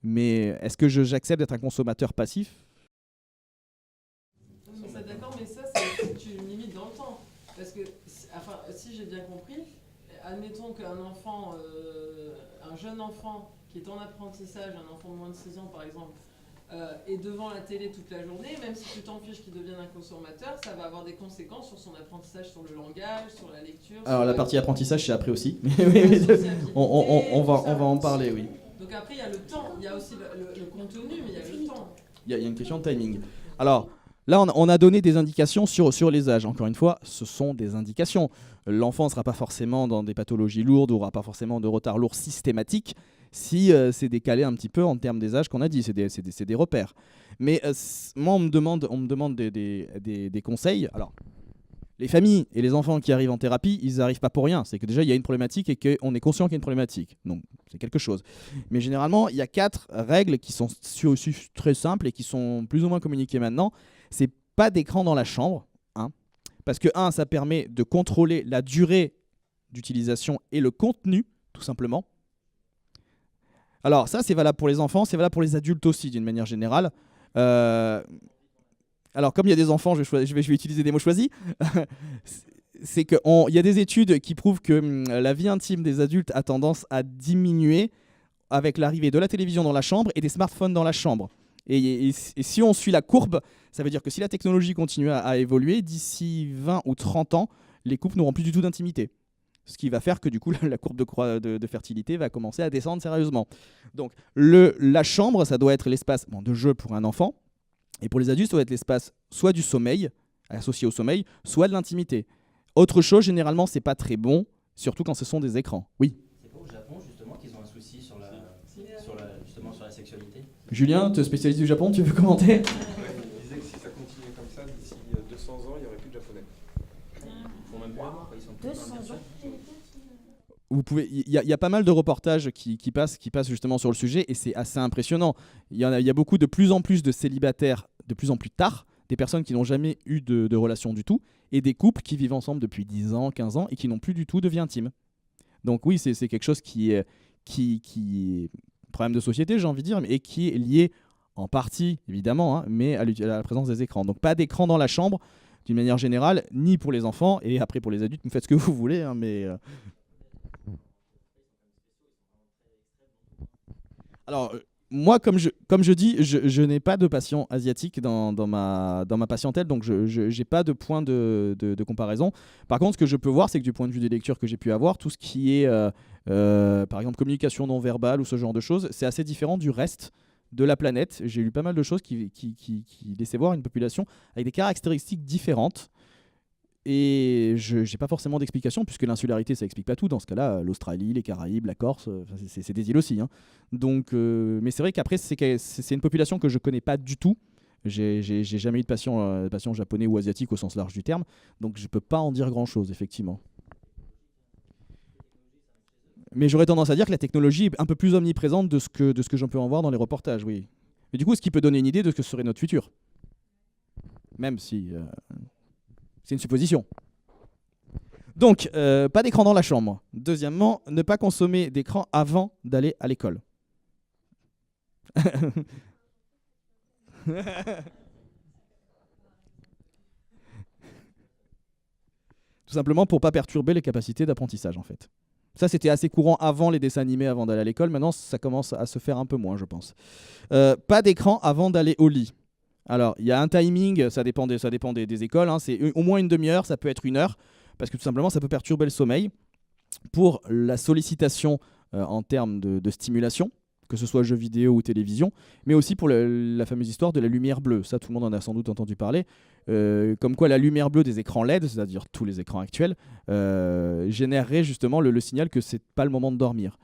Mais est-ce que j'accepte d'être un consommateur passif? C'est d'accord, mais ça, c'est une limite dans le temps. Parce que, enfin, si j'ai bien compris, admettons qu'un enfant, un jeune enfant qui est en apprentissage, un enfant de moins de 6 ans par exemple, est devant la télé toute la journée, même si tu t'en fiches qu'il devienne un consommateur, ça va avoir des conséquences sur son apprentissage, sur le langage, sur la lecture. Alors la partie apprentissage c'est après aussi. On va en parler, oui. Donc après il y a le temps, il y a aussi le contenu, mais il y a le temps. Il y a une question de timing. Alors là on a donné des indications sur les âges. Encore une fois, ce sont des indications. L'enfant ne sera pas forcément dans des pathologies lourdes, n'aura pas forcément de retard lourd systématique si c'est décalé un petit peu en termes des âges qu'on a dit, c'est des repères. Mais moi on me demande des conseils. Alors les familles et les enfants qui arrivent en thérapie, ils n'arrivent pas pour rien. C'est que déjà il y a une problématique et qu'on est conscient qu'il y a une problématique. Donc c'est quelque chose. Mais généralement il y a 4 règles qui sont très simples et qui sont plus ou moins communiquées maintenant. C'est pas d'écran dans la chambre, hein, parce que ça permet de contrôler la durée d'utilisation et le contenu, tout simplement. Alors ça c'est valable pour les enfants, c'est valable pour les adultes aussi d'une manière générale. Alors comme il y a des enfants, je vais utiliser des mots choisis. C'est qu'il y a des études qui prouvent que la vie intime des adultes a tendance à diminuer avec l'arrivée de la télévision dans la chambre et des smartphones dans la chambre. Et si on suit la courbe, ça veut dire que si la technologie continue à évoluer, d'ici 20 ou 30 ans, les couples n'auront plus du tout d'intimité. Ce qui va faire que du coup la courbe de fertilité va commencer à descendre sérieusement. Donc la chambre, ça doit être l'espace de jeu pour un enfant, et pour les adultes, ça doit être l'espace soit du sommeil, associé au sommeil, soit de l'intimité. Autre chose, généralement, c'est pas très bon, surtout quand ce sont des écrans. Oui. C'est pas au Japon justement qu'ils ont un souci sur la sexualité. Julien, tu es spécialiste du Japon, tu veux commenter? Ouais, il disait que si ça continuait comme ça, d'ici 200 ans, il n'y aurait plus de japonais. Ils font même plus avoir, quoi. Ils sont plus 200 ans. Il y a pas mal de reportages qui passent justement sur le sujet et c'est assez impressionnant. Il y a beaucoup de plus en plus de célibataires de plus en plus tard, des personnes qui n'ont jamais eu de relation du tout et des couples qui vivent ensemble depuis 10 ans, 15 ans et qui n'ont plus du tout de vie intime. Donc oui, c'est quelque chose qui est problème de société, j'ai envie de dire, et qui est lié en partie, évidemment, mais à la présence des écrans. Donc pas d'écran dans la chambre, d'une manière générale, ni pour les enfants, et après pour les adultes, vous faites ce que vous voulez, mais... Alors, moi, comme je dis, je n'ai pas de patient asiatique dans ma patientèle, donc je n'ai pas de point de comparaison. Par contre, ce que je peux voir, c'est que du point de vue des lectures que j'ai pu avoir, tout ce qui est, par exemple, communication non verbale ou ce genre de choses, c'est assez différent du reste de la planète. J'ai lu pas mal de choses qui laissaient voir une population avec des caractéristiques différentes. Et je n'ai pas forcément d'explication, puisque l'insularité, ça explique pas tout. Dans ce cas-là, l'Australie, les Caraïbes, la Corse, c'est des îles aussi. Donc, mais c'est vrai qu'après, c'est une population que je connais pas du tout. J'ai jamais eu de patient japonais ou asiatique au sens large du terme. Donc, je peux pas en dire grand-chose, effectivement. Mais j'aurais tendance à dire que la technologie est un peu plus omniprésente de ce que j'en peux en voir dans les reportages, oui. Mais du coup, ce qui peut donner une idée de ce que serait notre futur. Même si... c'est une supposition. Donc, pas d'écran dans la chambre. Deuxièmement, ne pas consommer d'écran avant d'aller à l'école. Tout simplement pour ne pas perturber les capacités d'apprentissage, en fait. Ça, c'était assez courant avant les dessins animés, avant d'aller à l'école. Maintenant, ça commence à se faire un peu moins, je pense. Pas d'écran avant d'aller au lit. Alors, il y a un timing, ça dépend des écoles, c'est au moins une demi-heure, ça peut être 1 heure, parce que tout simplement, ça peut perturber le sommeil. Pour la sollicitation en termes de stimulation, que ce soit jeux vidéo ou télévision, mais aussi pour la fameuse histoire de la lumière bleue. Ça, tout le monde en a sans doute entendu parler. Comme quoi la lumière bleue des écrans LED, c'est-à-dire tous les écrans actuels, générerait justement le signal que c'est pas le moment de dormir.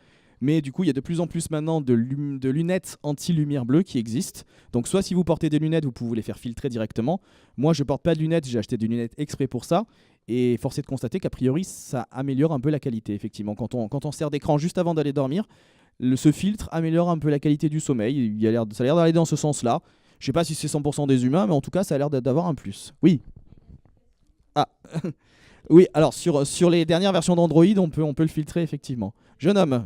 Mais du coup, il y a de plus en plus maintenant de lunettes anti-lumière bleue qui existent. Donc soit si vous portez des lunettes, vous pouvez les faire filtrer directement. Moi, je porte pas de lunettes, j'ai acheté des lunettes exprès pour ça. Et force est de constater qu'a priori, ça améliore un peu la qualité, effectivement. Quand on sert d'écran juste avant d'aller dormir, ce filtre améliore un peu la qualité du sommeil. Ça a l'air d'aller dans ce sens-là. Je sais pas si c'est 100% des humains, mais en tout cas, ça a l'air d'avoir un plus. Oui. Ah. Oui, alors sur les dernières versions d'Android, on peut le filtrer, effectivement. Jeune homme.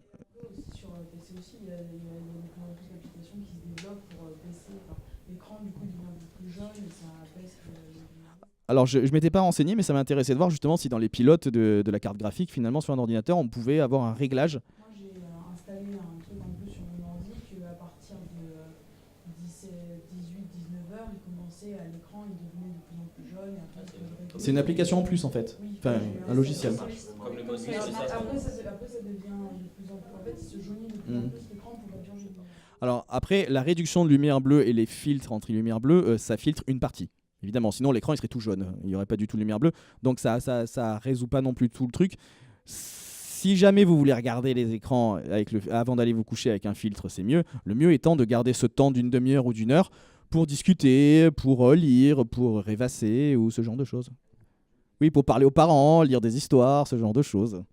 Sur PC aussi, il y a de plus en plus d'applications qui se développent pour PC. L'écran, du coup, devient un peu plus jeune et ça baisse. Alors, je m'étais pas renseigné, mais ça m'intéressait de voir justement si dans les pilotes de la carte graphique, finalement, sur un ordinateur, on pouvait avoir un réglage. Moi, j'ai installé un truc un peu sur mon ordi qu'à partir 17, 18, 19 heures, ils commençaient à l'écran, ils devenaient de plus en plus jeunes. Et après, ils pouvaient régler. C'est une application en plus en fait. Oui, Enfin, un logiciel. Comme le mode nuit Mais sur les après, smartphones. ça devient de plus en plus. En fait, il se jaunit de plus en plus l'écran pour pas bien jaunir. Alors après, la réduction de lumière bleue et les filtres anti-lumière bleue, ça filtre une partie. Évidemment, sinon l'écran il serait tout jaune, il n'y aurait pas du tout de lumière bleue. Donc ça résout pas non plus tout le truc. Si jamais vous voulez regarder les écrans avant d'aller vous coucher avec un filtre, c'est mieux. Le mieux étant de garder ce temps d'une demi-heure ou d'une heure pour discuter, pour lire, pour rêvasser ou ce genre de choses. Oui, pour parler aux parents, lire des histoires, ce genre de choses.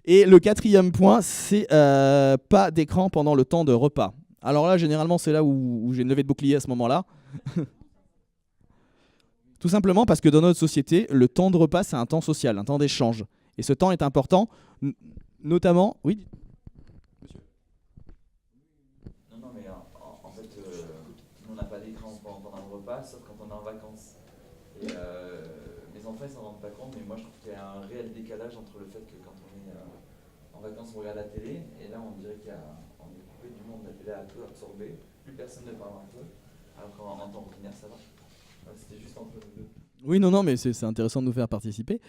Et le quatrième point, c'est pas d'écran pendant le temps de repas. Alors là, généralement, c'est là où j'ai une levée de bouclier à ce moment-là. Tout simplement parce que dans notre société, le temps de repas, c'est un temps social, un temps d'échange. Et ce temps est important, notamment... Oui. Non, mais en fait, nous, on n'a pas d'écran pendant le repas, sauf quand on est en vacances. Et mes enfants, ils s'en rendent pas compte, mais moi, je trouve qu'il y a un réel décalage entre le fait que quand on est en vacances, on regarde la télé, et là, on dirait qu'on est coupé du monde, la télé a tout absorbé, plus personne ne parle un peu, alors qu'en temps ordinaire, ça va. C'était juste entre les deux. Oui, non, mais c'est intéressant de nous faire participer.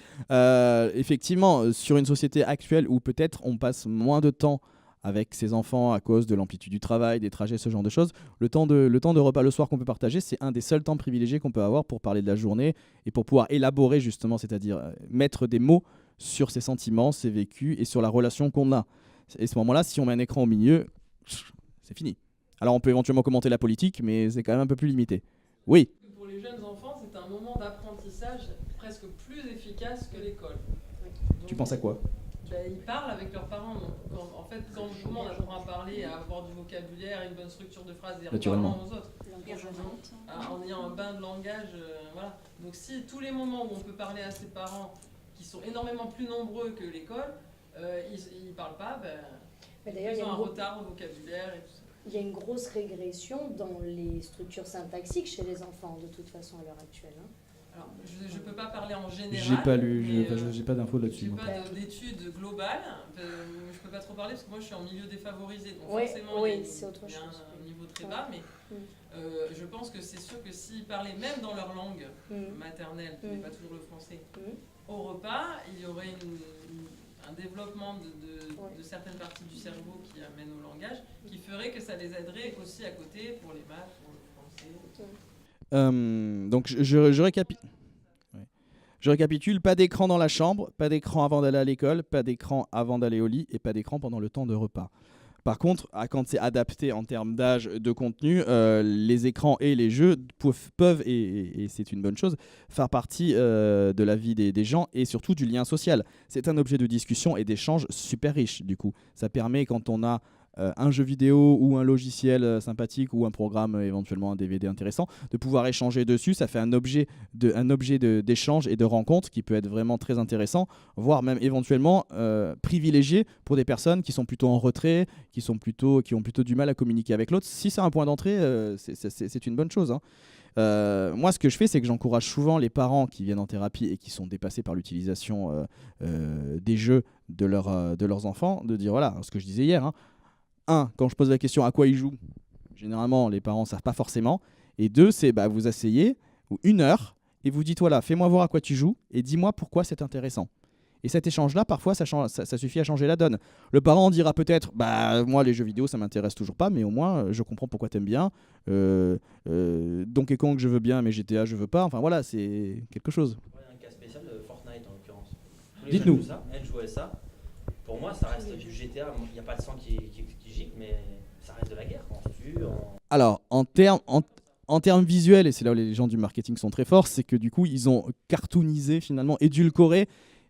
Effectivement, sur une société actuelle où peut-être on passe moins de temps avec ses enfants à cause de l'amplitude du travail, des trajets, ce genre de choses, le temps de repas le soir qu'on peut partager, c'est un des seuls temps privilégiés qu'on peut avoir pour parler de la journée et pour pouvoir élaborer justement, c'est-à-dire mettre des mots sur ses sentiments, ses vécus et sur la relation qu'on a. Et à ce moment-là, si on met un écran au milieu, c'est fini. Alors on peut éventuellement commenter la politique, mais c'est quand même un peu plus limité. Oui. Pour les jeunes enfants, c'est un moment d'apprentissage presque plus efficace que l'école. Tu penses à quoi ? Ils parlent avec leurs parents. Donc, en fait, quand on apprend à parler, à avoir du vocabulaire, une bonne structure de phrase et en parlant aux autres, en ayant un bain de langage, voilà. Donc si tous les moments où on peut parler à ses parents, qui sont énormément plus nombreux que l'école, ils ne parlent pas, ils ont un retard au vocabulaire et tout ça. Il y a une grosse régression dans les structures syntaxiques chez les enfants, de toute façon, à l'heure actuelle. Alors, je ne peux pas parler en général. J'ai pas lu, j'ai pas d'infos là-dessus. J'ai pas d'études globales. Je ne peux pas trop parler parce que moi je suis en milieu défavorisé. Donc oui, forcément, c'est autre chose. Un niveau très bas. Mais je pense que c'est sûr que s'ils parlaient même dans leur langue maternelle, qui n'est pas toujours le français, au repas, il y aurait un développement de certaines parties du cerveau qui amènent au langage, qui ferait que ça les aiderait aussi à côté pour les maths, pour le français. Donc je récapitule, pas d'écran dans la chambre, pas d'écran avant d'aller à l'école, pas d'écran avant d'aller au lit et pas d'écran pendant le temps de repas. Par contre, quand c'est adapté en termes d'âge, de contenu, les écrans et les jeux peuvent et c'est une bonne chose, faire partie de la vie des gens et surtout du lien social. C'est un objet de discussion et d'échange super riche du coup. Ça permet quand on a un jeu vidéo ou un logiciel sympathique ou un programme, éventuellement un DVD intéressant, de pouvoir échanger dessus. Ça fait un objet d'échange et de rencontre qui peut être vraiment très intéressant, voire même éventuellement privilégié pour des personnes qui sont plutôt en retrait, qui ont plutôt du mal à communiquer avec l'autre. Si c'est un point d'entrée, c'est une bonne chose, hein. Moi, ce que je fais, c'est que j'encourage souvent les parents qui viennent en thérapie et qui sont dépassés par l'utilisation des jeux de leurs enfants, de dire, voilà, ce que je disais hier, hein, 1, quand je pose la question à quoi ils jouent, généralement les parents ne savent pas forcément. Et 2, c'est vous asseyez ou 1 heure et vous dites voilà, fais-moi voir à quoi tu joues et dis-moi pourquoi c'est intéressant. Et cet échange-là, parfois, ça suffit à changer la donne. Le parent dira peut-être moi les jeux vidéo ça m'intéresse toujours pas, mais au moins je comprends pourquoi t'aimes bien. Donkey Kong je veux bien, mais GTA je veux pas. Enfin voilà, c'est quelque chose. Il y a un cas spécial de Fortnite en l'occurrence. Dites-nous. Elle jouait ça. Pour moi, ça reste du GTA. Il n'y a pas de sang qui gicle, mais ça reste de la guerre. On se tue. Alors, en termes visuels, et c'est là où les gens du marketing sont très forts, c'est que du coup, ils ont cartoonisé, finalement, édulcoré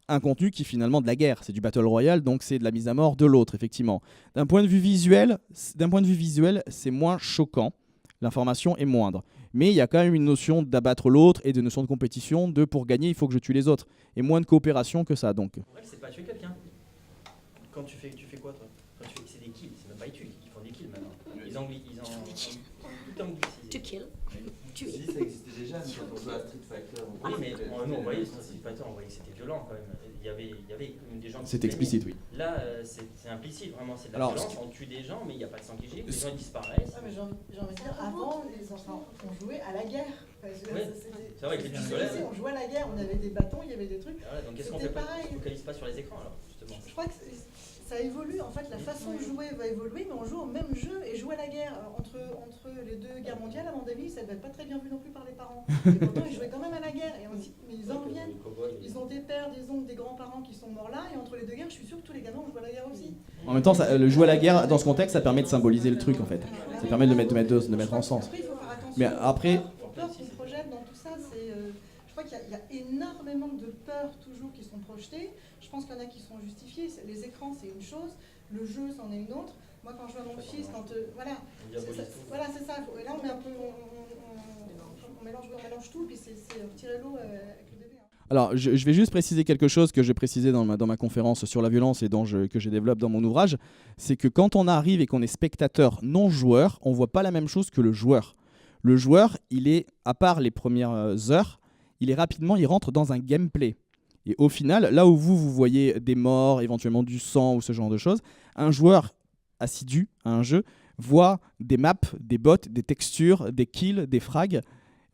un contenu qui est finalement de la guerre. C'est du Battle Royale, donc c'est de la mise à mort de l'autre, effectivement. D'un point de vue visuel, c'est moins choquant. L'information est moindre. Mais il y a quand même une notion d'abattre l'autre et de notion de compétition, pour gagner, il faut que je tue les autres. Et moins de coopération que ça, donc. En vrai, c'est pas tuer quelqu'un. Quand tu fais quoi, toi? C'est des kills, c'est même pas des tues, ils font des kills maintenant. Ils tout anglicisé. To kill. Tuer. Si, ça existait déjà, mais quand on jouait à Street Fighter. Oui, mais nous on voyait Street Fighter, on voyait que c'était violent quand même. Il y avait des gens qui C'est se explicite, oui. plaignent. Là, c'est implicite, vraiment, c'est de la Alors, violence. On tue des gens, mais il n'y a pas de sang qui gicle, les gens ils disparaissent. Ah, mais j'ai envie de dire, avant, les enfants, on jouait à la guerre. Parce que Oui, c'est vrai, avec les pistolets. on jouait à la guerre, on avait des bâtons, il y avait des trucs. Voilà, donc qu'est-ce qu'on C'était fait pas pareil. On ne focalise pas sur les écrans alors, justement. Je crois que ça évolue, en fait, la façon de jouer va évoluer, mais on joue au même jeu et jouer à la guerre. Entre les deux guerres mondiales, à mon avis, ça ne devait être pas très bien vu non plus par les parents. Et pourtant, ils jouaient quand même à la guerre. Et on dit, mais ils en reviennent. Ils ont des pères, des oncles, des grands-parents qui sont morts là, et entre les deux guerres, je suis sûre que tous les gamins ont joué à la guerre aussi. En même temps, le jouer à la guerre, dans ce contexte, ça permet de symboliser le truc, en fait. Ça permet de le mettre en sens. Après, il faut faire attention. Mais après... aux peurs qu'on projette dans tout ça, je crois qu'il y a énormément de peurs toujours qui sont projetées. Je pense qu'il y en a qui sont justifiées. Les écrans, c'est une chose. Le jeu, c'en est une autre. Moi, quand je vois mon fils, voilà, c'est ça. Et là, on met un peu, on mélange tout, puis c'est retirer l'eau avec le bébé. Alors, je vais juste préciser quelque chose que j'ai précisé dans ma conférence sur la violence et que je développe dans mon ouvrage. C'est que quand on arrive et qu'on est spectateur non joueur, on voit pas la même chose que le joueur. Le joueur, il est, à part les premières heures, il rentre dans un gameplay. Et au final, là où vous voyez des morts, éventuellement du sang ou ce genre de choses, un joueur assidu à un jeu voit des maps, des bots, des textures, des kills, des frags,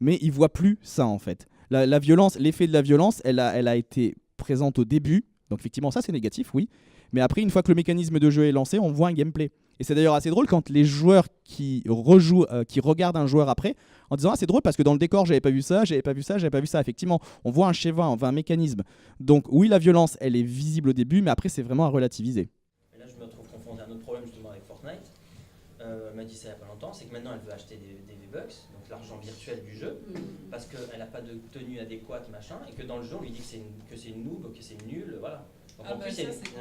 mais il voit plus ça en fait. La violence, l'effet de la violence, elle a été présente au début, donc effectivement ça c'est négatif, oui, mais après une fois que le mécanisme de jeu est lancé, on voit un gameplay. Et c'est d'ailleurs assez drôle quand les joueurs qui regardent un joueur après, en disant « Ah, c'est drôle parce que dans le décor, j'avais pas vu ça, j'avais pas vu ça, j'avais pas vu ça. » Effectivement, on voit un schéma, on voit un mécanisme. Donc oui, la violence, elle est visible au début, mais après, c'est vraiment à relativiser. Et là, je me retrouve confronté à un autre problème justement avec Fortnite. Elle m'a dit ça il n'y a pas longtemps, c'est que maintenant, elle veut acheter des V-Bucks, donc l'argent virtuel du jeu, parce qu'elle n'a pas de tenue adéquate, machin, et que dans le jeu, on lui dit que c'est une noob, que c'est nul, voilà. Donc, en plus,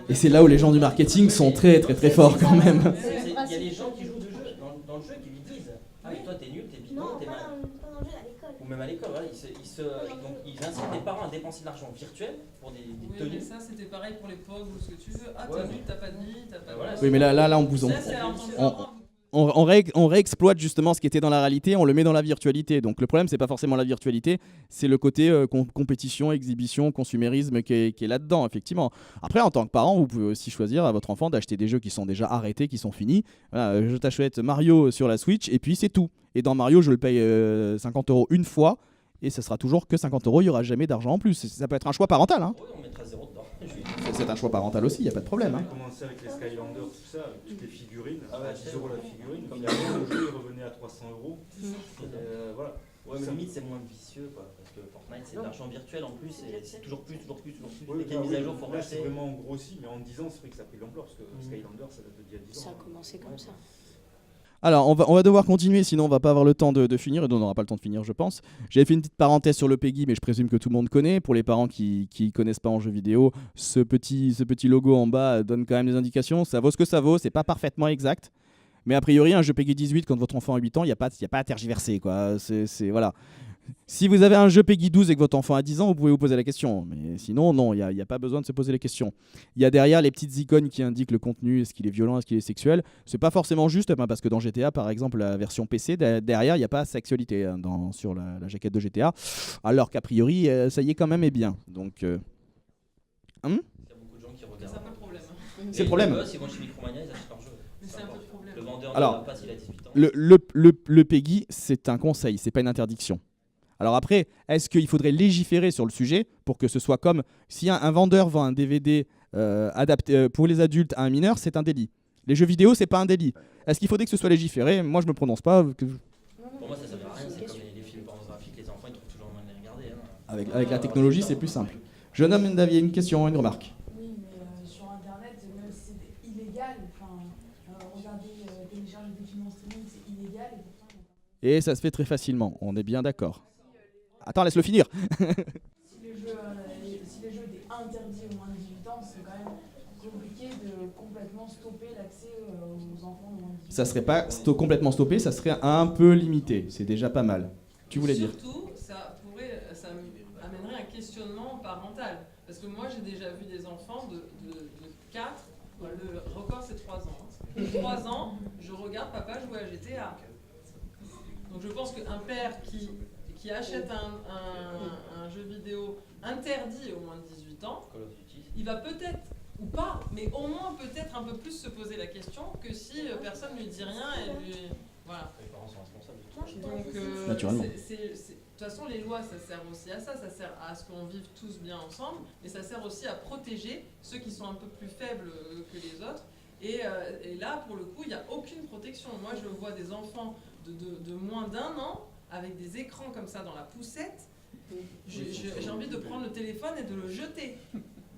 Et c'est là où les gens du marketing sont très très très forts quand même. Il y a des gens qui jouent le jeu, dans le jeu qui lui disent « Ah mais toi t'es nul, t'es bidon, t'es mal. » Pas dans le jeu, à l'école. Ou même à l'école, voilà, donc, ils incitent les parents à dépenser de l'argent virtuel pour des Oui, tenues. mais ça c'était pareil pour les pogs ou ce que tu veux. Ah, Ouais, t'es nul, t'as pas de vie, t'as pas de... voilà, Oui, mais là on vous en... Ça, c'est en tant que parent. On réexploite justement ce qui était dans la réalité, on le met dans la virtualité. Donc le problème, c'est pas forcément la virtualité, c'est le côté compétition, exhibition, consumérisme qui est là-dedans, effectivement. Après, en tant que parent, vous pouvez aussi choisir à votre enfant d'acheter des jeux qui sont déjà arrêtés, qui sont finis. Voilà, je t'achète Mario sur la Switch et puis c'est tout. Et dans Mario, je le paye 50 € une fois et ça sera toujours que 50 €, il n'y aura jamais d'argent en plus. Ça peut être un choix parental. Hein. Oui, on mettra 0 dedans. C'est un choix parental aussi, il n'y a pas de problème. On Hein. a commencé avec les Skylanders, tout ça, avec toutes les figurines, Ah ouais, à 10 € la figurine, finalement le jeu est revenu à 300 €. Voilà. Ouais, mais limite c'est moins vicieux quoi, parce que Fortnite c'est de l'argent virtuel en plus et c'est toujours plus. Ouais, Dès qu'il y a une mise à jour, faut là c'est racheter. vraiment grossi, mais en 10 ans c'est vrai que ça a pris de l'ampleur, parce que Skylanders ça date d'il y a 10 ans. Ça a commencé comme ça. Alors, on va devoir continuer, sinon on va pas avoir le temps de finir, et on n'aura pas le temps de finir, je pense. J'avais fait une petite parenthèse sur le PEGI, mais je présume que tout le monde connaît. Pour les parents qui connaissent pas en jeu vidéo, ce petit logo en bas donne quand même des indications. Ça vaut ce que ça vaut, c'est pas parfaitement exact. Mais a priori, un jeu PEGI 18, quand votre enfant a 8 ans, il n'y a pas à tergiverser, quoi. Voilà. Si vous avez un jeu PEGI 12 et que votre enfant a 10 ans, vous pouvez vous poser la question. Mais sinon, non, il n'y a pas besoin de se poser les questions. Il y a derrière les petites icônes qui indiquent le contenu, est-ce qu'il est violent, est-ce qu'il est sexuel. C'est pas forcément juste, parce que dans GTA, par exemple, la version PC, derrière, il n'y a pas sexualité sur la jaquette de GTA. Alors qu'a priori, ça y est quand même et bien. Donc, Il y a beaucoup de gens qui regardent. C'est un peu le problème. C'est le problème. Les gosses, ils vont chez Micromania, ils achètent leur jeu. Mais c'est un peu le problème. Le vendeur Alors, ne va pas s'il a 18 ans. le PEGI, c'est un conseil, c'est pas une interdiction. Alors après, est-ce qu'il faudrait légiférer sur le sujet pour que ce soit comme si un vendeur vend un DVD adapté pour les adultes à un mineur, c'est un délit. Les jeux vidéo, c'est pas un délit. Est-ce qu'il faudrait que ce soit légiféré? Moi, je me prononce pas. Pour moi, ça sert à rien, c'est comme les films pornographiques, les enfants ils trouvent toujours moyen de les regarder. Hein. Avec la technologie, c'est plus simple. Jeune homme, il y a une question, une remarque. Oui, mais sur Internet, même si c'est illégal, regarder, télécharger des films en streaming, c'est illégal. Et pourtant, Et ça se fait très facilement, on est bien d'accord. Attends, laisse-le finir. si les jeux étaient interdits aux moins de 18 ans, c'est quand même compliqué de complètement stopper l'accès aux enfants de moins de 18 ans. Ça serait pas complètement stoppé, ça serait un peu limité. C'est déjà pas mal. Tu voulais dire? Surtout, ça amènerait un questionnement parental. Parce que moi, j'ai déjà vu des enfants de 4 Le record, c'est 3 ans. 3 ans, je regarde papa jouer à GTA. Donc je pense qu'un père qui achète un jeu vidéo interdit au moins de 18 ans, il va peut-être, ou pas, mais au moins peut-être un peu plus se poser la question que si personne ne lui dit rien et lui... Voilà. Les parents sont responsables de tout. Donc, Naturellement. de toute façon, les lois, ça sert aussi à ça sert à ce qu'on vive tous bien ensemble, mais ça sert aussi à protéger ceux qui sont un peu plus faibles que les autres. Et là, pour le coup, il n'y a aucune protection. Moi, je vois des enfants de moins d'1 an avec des écrans comme ça dans la poussette. J'ai envie de prendre le téléphone et de le jeter.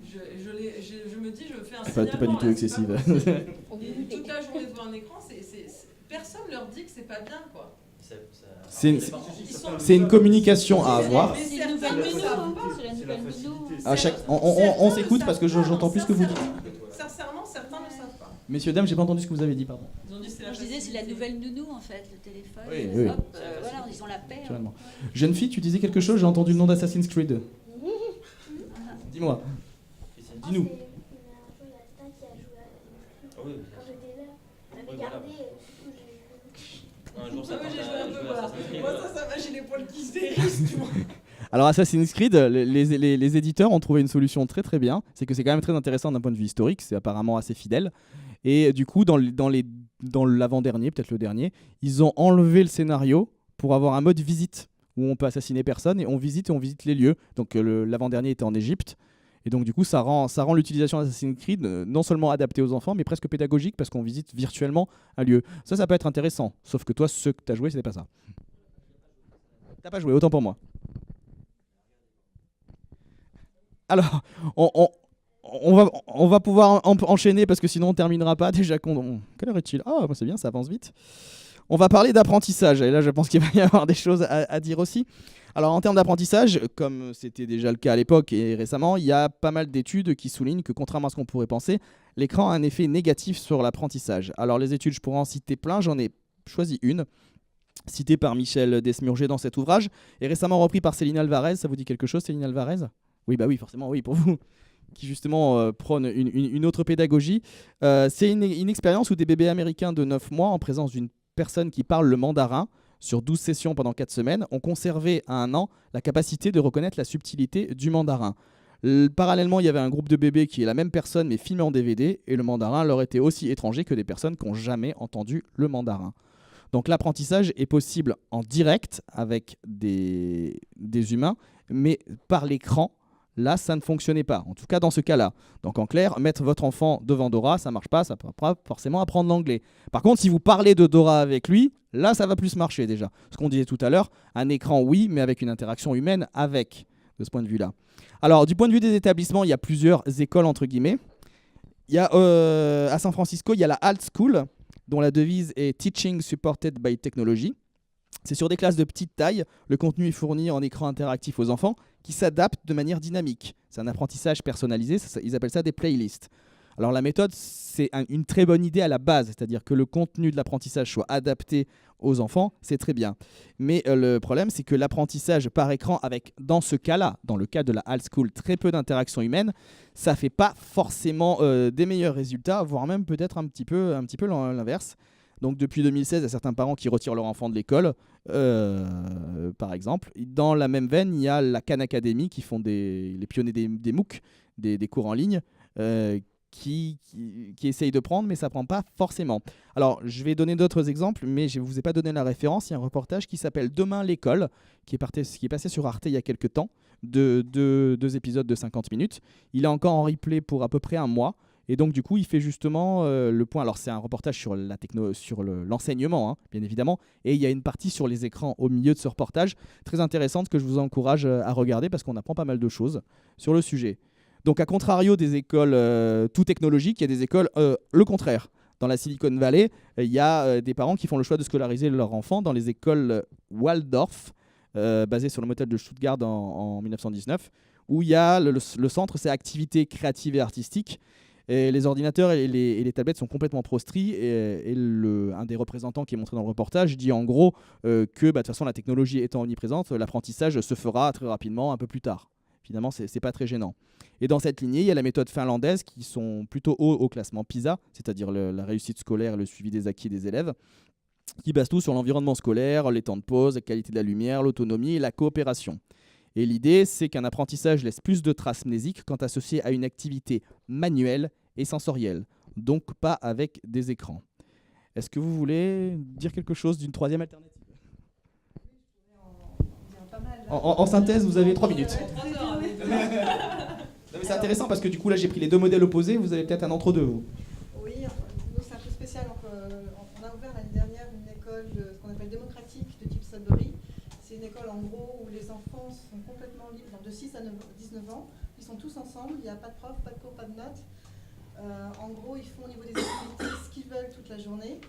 Je me dis, je fais un signalement. T'es pas du tout là, excessive. Et toute la journée devant un écran, personne leur dit que c'est pas bien, quoi. C'est une communication à avoir. Mais C'est la certains nouvelle ne nounou, savent hein, pas. c'est la nouvelle nounou. On s'écoute parce que j'entends plus ce que vous dites. Sincèrement, certains ne savent pas. Messieurs, dames, j'ai pas entendu ce que vous avez dit, pardon. Ils ont dit c'est Moi, je disais, c'est la nouvelle nounou en fait, le téléphone. Oui, oui. Hop, voilà, ils ont la paix. Naturellement. Jeune fille, tu disais quelque chose, j'ai entendu le nom d'Assassin's Creed. Dis-moi. Dis-nous. Oui. Quand j'étais là, on avait Oui, voilà. gardé, Un jour, ça Ah oui, j'ai tente joué à un peu, jouer à voilà. Assassin's Creed. Moi, ça va, j'ai les poils qui se hérissent, tu vois. Alors Assassin's Creed, les éditeurs ont trouvé une solution très très bien. C'est que c'est quand même très intéressant d'un point de vue historique, c'est apparemment assez fidèle. Et du coup, dans l'avant-dernier, peut-être le dernier, ils ont enlevé le scénario pour avoir un mode visite où on peut assassiner personne et on visite les lieux. Donc l'avant-dernier était en Égypte. Et donc du coup, ça rend l'utilisation d'Assassin's Creed non seulement adaptée aux enfants, mais presque pédagogique parce qu'on visite virtuellement un lieu. Ça peut être intéressant. Sauf que toi, ce que tu as joué, c'était pas ça. T'as pas joué, autant pour moi. Alors, on va pouvoir enchaîner parce que sinon on terminera pas. Déjà, quelle heure est-il? Ah, c'est bien, ça avance vite. On va parler d'apprentissage. Et là, je pense qu'il va y avoir des choses à dire aussi. Alors, en termes d'apprentissage, comme c'était déjà le cas à l'époque et récemment, il y a pas mal d'études qui soulignent que, contrairement à ce qu'on pourrait penser, l'écran a un effet négatif sur l'apprentissage. Alors, les études, je pourrais en citer plein. J'en ai choisi une, citée par Michel Desmurger dans cet ouvrage, et récemment repris par Céline Alvarez. Ça vous dit quelque chose, Céline Alvarez? Oui, bah oui, forcément, oui, pour vous, qui justement prône une autre pédagogie. C'est une expérience où des bébés américains de 9 mois, en présence d'une personne qui parle le mandarin, sur 12 sessions pendant 4 semaines, ont conservé à 1 an la capacité de reconnaître la subtilité du mandarin. Parallèlement, il y avait un groupe de bébés qui est la même personne mais filmé en DVD, et le mandarin leur était aussi étranger que des personnes qui n'ont jamais entendu le mandarin. Donc l'apprentissage est possible en direct avec des humains, mais par l'écran, là, ça ne fonctionnait pas, en tout cas dans ce cas-là. Donc en clair, mettre votre enfant devant Dora, ça ne marche pas, ça ne peut pas forcément apprendre l'anglais. Par contre, si vous parlez de Dora avec lui, là, ça va plus marcher déjà. Ce qu'on disait tout à l'heure, un écran, oui, mais avec une interaction humaine avec, de ce point de vue-là. Alors, du point de vue des établissements, il y a plusieurs écoles, entre guillemets. Il y a, à San Francisco, il y a la Alt School, dont la devise est « Teaching Supported by Technology ». C'est sur des classes de petite taille, le contenu est fourni en écran interactif aux enfants qui s'adaptent de manière dynamique. C'est un apprentissage personnalisé, ils appellent ça des playlists. Alors la méthode, c'est une très bonne idée à la base, c'est-à-dire que le contenu de l'apprentissage soit adapté aux enfants, c'est très bien. Mais le problème, c'est que l'apprentissage par écran avec, dans ce cas-là, dans le cas de la Alt School, très peu d'interaction humaine, ça ne fait pas forcément des meilleurs résultats, voire même peut-être un petit peu l'inverse. Donc depuis 2016, il y a certains parents qui retirent leur enfant de l'école, par exemple. Dans la même veine, il y a la Khan Academy qui font les pionniers des MOOC, des cours en ligne, qui essayent de prendre, mais ça ne prend pas forcément. Alors, je vais donner d'autres exemples, mais je ne vous ai pas donné la référence. Il y a un reportage qui s'appelle Demain l'école, qui est passé sur Arte il y a quelques temps, deux épisodes de 50 minutes. Il est encore en replay pour à peu près 1 mois. Et donc, du coup, il fait justement le point. Alors, c'est un reportage sur l'enseignement, hein, bien évidemment. Et il y a une partie sur les écrans au milieu de ce reportage, très intéressante, que je vous encourage à regarder parce qu'on apprend pas mal de choses sur le sujet. Donc, à contrario des écoles tout technologiques, il y a des écoles le contraire. Dans la Silicon Valley, il y a des parents qui font le choix de scolariser leurs enfants dans les écoles Waldorf, basées sur le modèle de Stuttgart en 1919, où il y a le centre, c'est activités créatives et artistiques. Et les ordinateurs et les tablettes sont complètement proscrits. Et un des représentants qui est montré dans le reportage dit en gros que de toute façon, la technologie étant omniprésente, l'apprentissage se fera très rapidement un peu plus tard, finalement, c'est pas très gênant. Et dans cette lignée, il y a la méthode finlandaise qui sont plutôt hauts au classement PISA, c'est-à-dire la réussite scolaire et le suivi des acquis des élèves, qui base tout sur l'environnement scolaire, les temps de pause, la qualité de la lumière, l'autonomie et la coopération. Et l'idée, c'est qu'un apprentissage laisse plus de traces mnésiques quand associé à une activité manuelle et sensorielle, donc pas avec des écrans. Est-ce que vous voulez dire quelque chose d'une troisième alternative ? En synthèse, vous avez 3 minutes. Non, mais c'est intéressant parce que du coup, là, j'ai pris les deux modèles opposés. Vous avez peut-être un entre-deux, vous. Oui, nous, c'est un peu spécial. On a ouvert l'année dernière une école, ce qu'on appelle démocratique, de type Sudbury. C'est une école, en gros, où les enfants sont complètement libres, de 6 à 19 ans. Ils sont tous ensemble. Il n'y a pas de prof, pas de cours, pas de notes. En gros, ils font au niveau des activités ce qu'ils veulent toute la journée.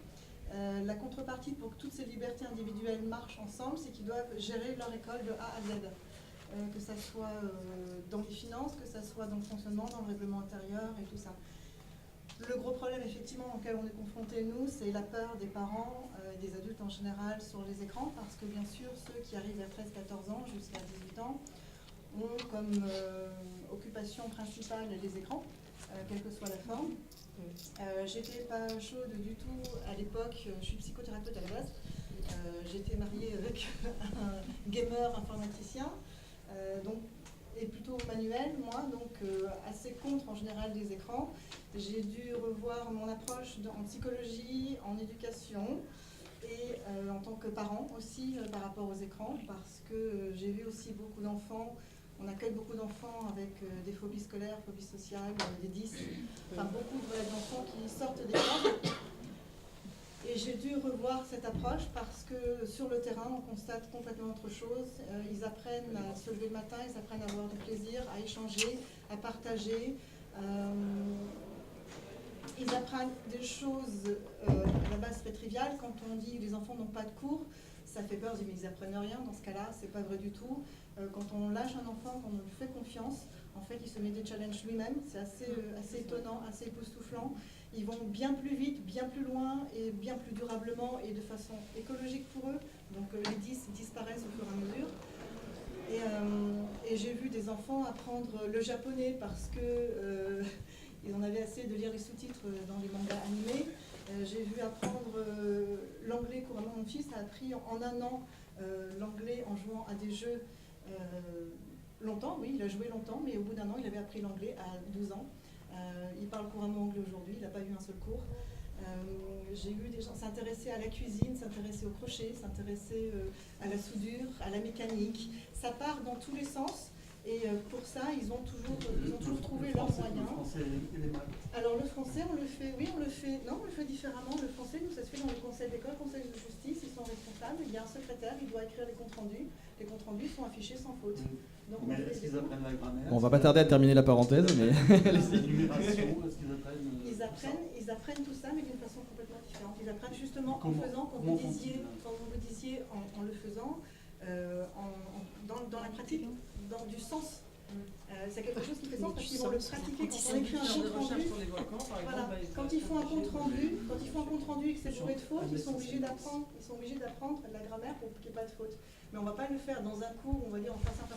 La contrepartie pour que toutes ces libertés individuelles marchent ensemble, c'est qu'ils doivent gérer leur école de A à Z. Que ça soit dans les finances, que ça soit dans le fonctionnement, dans le règlement intérieur et tout ça. Le gros problème effectivement auquel on est confronté nous, c'est la peur des parents et des adultes en général sur les écrans, parce que bien sûr ceux qui arrivent à 13-14 ans jusqu'à 18 ans ont comme occupation principale les écrans, quelle que soit la forme. J'étais pas chaude du tout à l'époque, je suis psychothérapeute à la base, j'étais mariée avec un gamer informaticien, donc, et plutôt manuel, moi, donc assez contre en général des écrans. J'ai dû revoir mon approche en psychologie, en éducation et en tant que parent aussi par rapport aux écrans, parce que j'ai vu aussi beaucoup d'enfants. On accueille beaucoup d'enfants avec des phobies scolaires, phobies sociales, des 10, enfin beaucoup d'enfants qui sortent des classes. Et j'ai dû revoir cette approche parce que sur le terrain, on constate complètement autre chose. Ils apprennent à se lever le matin, ils apprennent à avoir du plaisir, à échanger, à partager. Ils apprennent des choses à la base très triviales. Quand on dit que les enfants n'ont pas de cours, ça fait peur, on dit mais ils apprennent rien. Dans ce cas-là, c'est pas vrai du tout. Quand on lâche un enfant, quand on lui fait confiance, en fait, il se met des challenges lui-même. C'est assez étonnant, assez époustouflant. Ils vont bien plus vite, bien plus loin et bien plus durablement et de façon écologique pour eux. Donc les 10 disparaissent au fur et à mesure. Et j'ai vu des enfants apprendre le japonais parce que ils en avaient assez de lire les sous-titres dans les mangas animés. J'ai vu apprendre l'anglais couramment. Mon fils a appris en un an l'anglais en jouant à des jeux longtemps. Oui, il a joué longtemps, mais au bout d'un an, il avait appris l'anglais à 12 ans. Il parle couramment anglais aujourd'hui, il n'a pas eu un seul cours. J'ai eu des gens s'intéresser à la cuisine, s'intéresser au crochet, s'intéresser à la soudure, à la mécanique. Ça part dans tous les sens. Et pour ça, ils ont toujours trouvé leurs moyens. Alors le français, on le fait différemment. Le français, nous, ça se fait dans le conseil d'école, conseil de justice, ils sont responsables. Il y a un secrétaire, il doit écrire les comptes rendus. Les comptes rendus sont affichés sans faute. Donc, mais est-ce qu'ils apprennent la grammaire? On va pas tarder à terminer la parenthèse, mais... Ils apprennent tout ça, mais d'une façon complètement différente. Ils apprennent justement en faisant, quand vous le disiez, en le faisant, dans la pratique, dans du sens. C'est quelque chose qui fait sens parce qu'ils vont le pratiquer quand on écrit un compte rendu. Voilà. Quand ils font un compte rendu et que c'est bourré de fautes, ils sont obligés d'apprendre la grammaire pour qu'il n'y ait pas de faute. Mais on ne va pas le faire dans un cours où on va dire on fait ça, ça.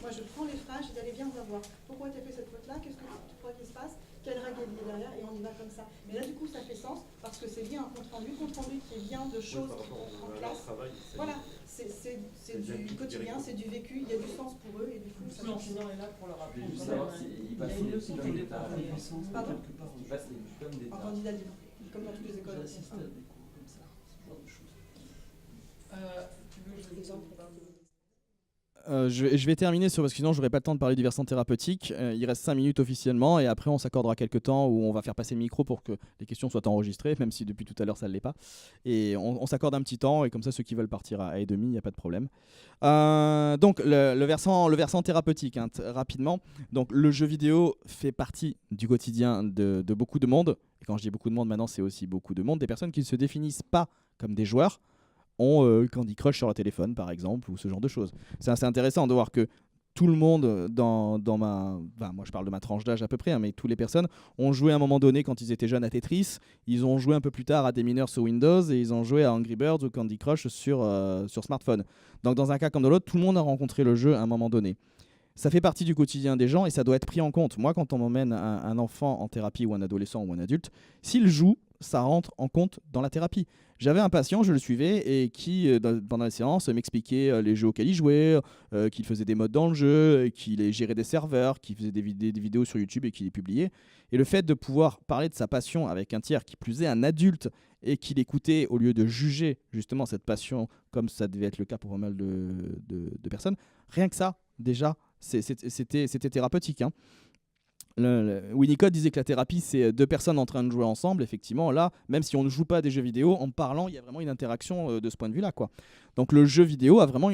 Moi je prends les phrases, je dis allez viens on va voir. Pourquoi tu as fait cette faute-là? Qu'est-ce que tu crois qu'il se passe? Quelle règle est derrière? Et on y va comme ça. Mais là du coup ça fait sens parce que c'est bien un compte rendu qui est bien de choses en classe. Voilà, c'est du quotidien, c'est du vécu, il y a du sens pour eux et du coup ça l'enseignant est là pour leur apprendre. Juste savoir s'ils passent les diplômes d'État. Pardon? Ils passent les diplômes d'État. En candidat libre, comme dans toutes les écoles. Je vais terminer parce que sinon j'aurai pas le temps de parler du versant thérapeutique. Il reste 5 minutes officiellement et après on s'accordera quelques temps où on va faire passer le micro pour que les questions soient enregistrées, même si depuis tout à l'heure ça ne l'est pas. Et on s'accorde un petit temps et comme ça ceux qui veulent partir à 1h30, il n'y a pas de problème. Donc le versant thérapeutique, hein, rapidement. Donc le jeu vidéo fait partie du quotidien de beaucoup de monde. Et quand je dis beaucoup de monde maintenant, c'est aussi beaucoup de monde. Des personnes qui ne se définissent pas comme des joueurs ont Candy Crush sur leur téléphone par exemple ou ce genre de choses. C'est assez intéressant de voir que tout le monde dans moi je parle de ma tranche d'âge à peu près, hein, mais toutes les personnes ont joué à un moment donné quand ils étaient jeunes à Tetris, ils ont joué un peu plus tard à des mineurs sur Windows et ils ont joué à Angry Birds ou Candy Crush sur smartphone. Donc dans un cas comme dans l'autre, tout le monde a rencontré le jeu à un moment donné. Ça fait partie du quotidien des gens et ça doit être pris en compte. Moi, quand on m'emmène un enfant en thérapie ou un adolescent ou un adulte, s'il joue, ça rentre en compte dans la thérapie. J'avais un patient, je le suivais, et qui, pendant la séance, m'expliquait les jeux auxquels il jouait, qu'il faisait des modes dans le jeu, qu'il gérait des serveurs, qu'il faisait des vidéos sur YouTube et qu'il les publiait. Et le fait de pouvoir parler de sa passion avec un tiers, qui plus est un adulte, et qu'il écoutait au lieu de juger justement cette passion, comme ça devait être le cas pour pas mal de personnes, rien que ça, déjà, c'était thérapeutique, hein. Winnicott disait que la thérapie, c'est deux personnes en train de jouer ensemble. Effectivement, là, même si on ne joue pas à des jeux vidéo, en parlant, il y a vraiment une interaction de ce point de vue-là, quoi. Donc le jeu vidéo a vraiment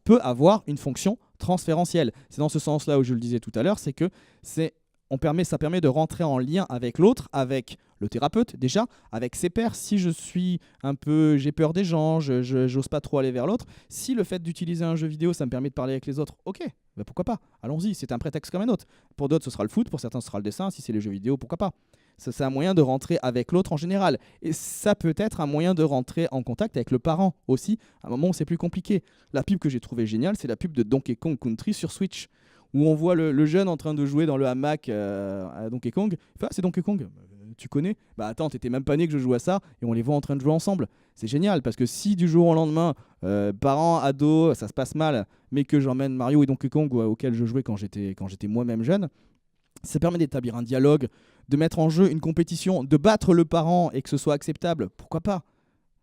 peut avoir une fonction transférentielle. C'est dans ce sens-là où je le disais tout à l'heure, c'est que ça permet de rentrer en lien avec l'autre, avec le thérapeute déjà, avec ses pairs. Si j'ai peur des gens, j'ose pas trop aller vers l'autre, si le fait d'utiliser un jeu vidéo, ça me permet de parler avec les autres, ok, bah pourquoi pas, allons-y, c'est un prétexte comme un autre. Pour d'autres, ce sera le foot, pour certains, ce sera le dessin, si c'est les jeux vidéo, pourquoi pas. Ça, c'est un moyen de rentrer avec l'autre en général. Et ça peut être un moyen de rentrer en contact avec le parent aussi, à un moment où c'est plus compliqué. La pub que j'ai trouvée géniale, c'est la pub de Donkey Kong Country sur Switch, où on voit le jeune en train de jouer dans le hamac à Donkey Kong. Il fait, ah, c'est Donkey Kong, tu connais? Bah attends, t'étais même pas né que je joue à ça, et on les voit en train de jouer ensemble. C'est génial, parce que si du jour au lendemain, parents, ados, ça se passe mal, mais que j'emmène Mario et Donkey Kong auquel je jouais quand j'étais moi-même jeune, ça permet d'établir un dialogue, de mettre en jeu une compétition, de battre le parent et que ce soit acceptable. Pourquoi pas?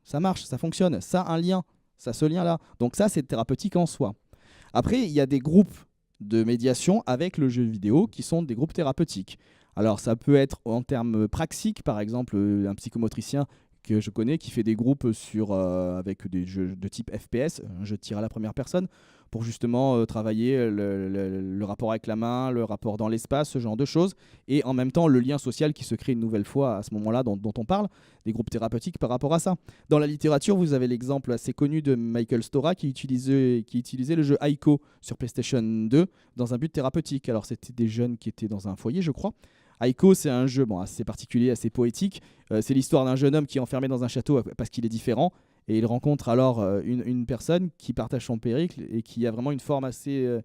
Ça marche, ça fonctionne, ça a un lien, ça a ce lien-là. Donc ça, c'est thérapeutique en soi. Après, il y a des groupes de médiation avec le jeu vidéo qui sont des groupes thérapeutiques. Alors ça peut être en termes praxiques, par exemple un psychomotricien que je connais qui fait des groupes avec des jeux de type FPS, un jeu de tir à la première personne, pour justement travailler le rapport avec la main, le rapport dans l'espace, ce genre de choses, et en même temps le lien social qui se crée une nouvelle fois à ce moment-là dont on parle, des groupes thérapeutiques par rapport à ça. Dans la littérature, vous avez l'exemple assez connu de Michael Stora qui utilisait le jeu Aiko sur PlayStation 2 dans un but thérapeutique. Alors c'était des jeunes qui étaient dans un foyer, je crois. Aiko, c'est un jeu assez particulier, assez poétique. C'est l'histoire d'un jeune homme qui est enfermé dans un château parce qu'il est différent. Et il rencontre alors une personne qui partage son périple et qui a vraiment une forme assez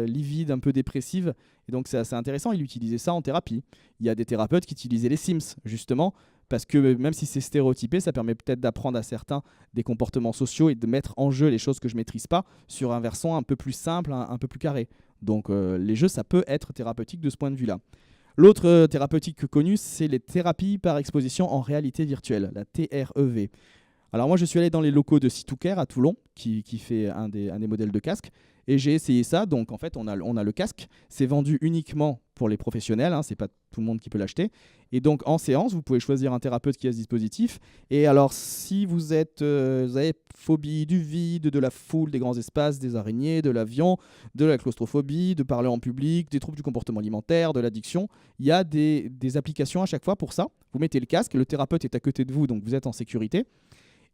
livide, un peu dépressive. Et donc c'est assez intéressant, il utilisait ça en thérapie. Il y a des thérapeutes qui utilisaient les Sims, justement, parce que même si c'est stéréotypé, ça permet peut-être d'apprendre à certains des comportements sociaux et de mettre en jeu les choses que je ne maîtrise pas sur un versant un peu plus simple, un peu plus carré. Donc les jeux, ça peut être thérapeutique de ce point de vue-là. L'autre thérapeutique connue, c'est les thérapies par exposition en réalité virtuelle, la TREV. Alors moi, je suis allé dans les locaux de C2Care à Toulon, qui fait un des modèles de casque, et j'ai essayé ça. Donc en fait, on a le casque, c'est vendu uniquement pour les professionnels, c'est pas tout le monde qui peut l'acheter. Et donc en séance, vous pouvez choisir un thérapeute qui a ce dispositif. Et alors si vous avez phobie du vide, de la foule, des grands espaces, des araignées, de l'avion, de la claustrophobie, de parler en public, des troubles du comportement alimentaire, de l'addiction, il y a des applications à chaque fois pour ça. Vous mettez le casque, le thérapeute est à côté de vous, donc vous êtes en sécurité.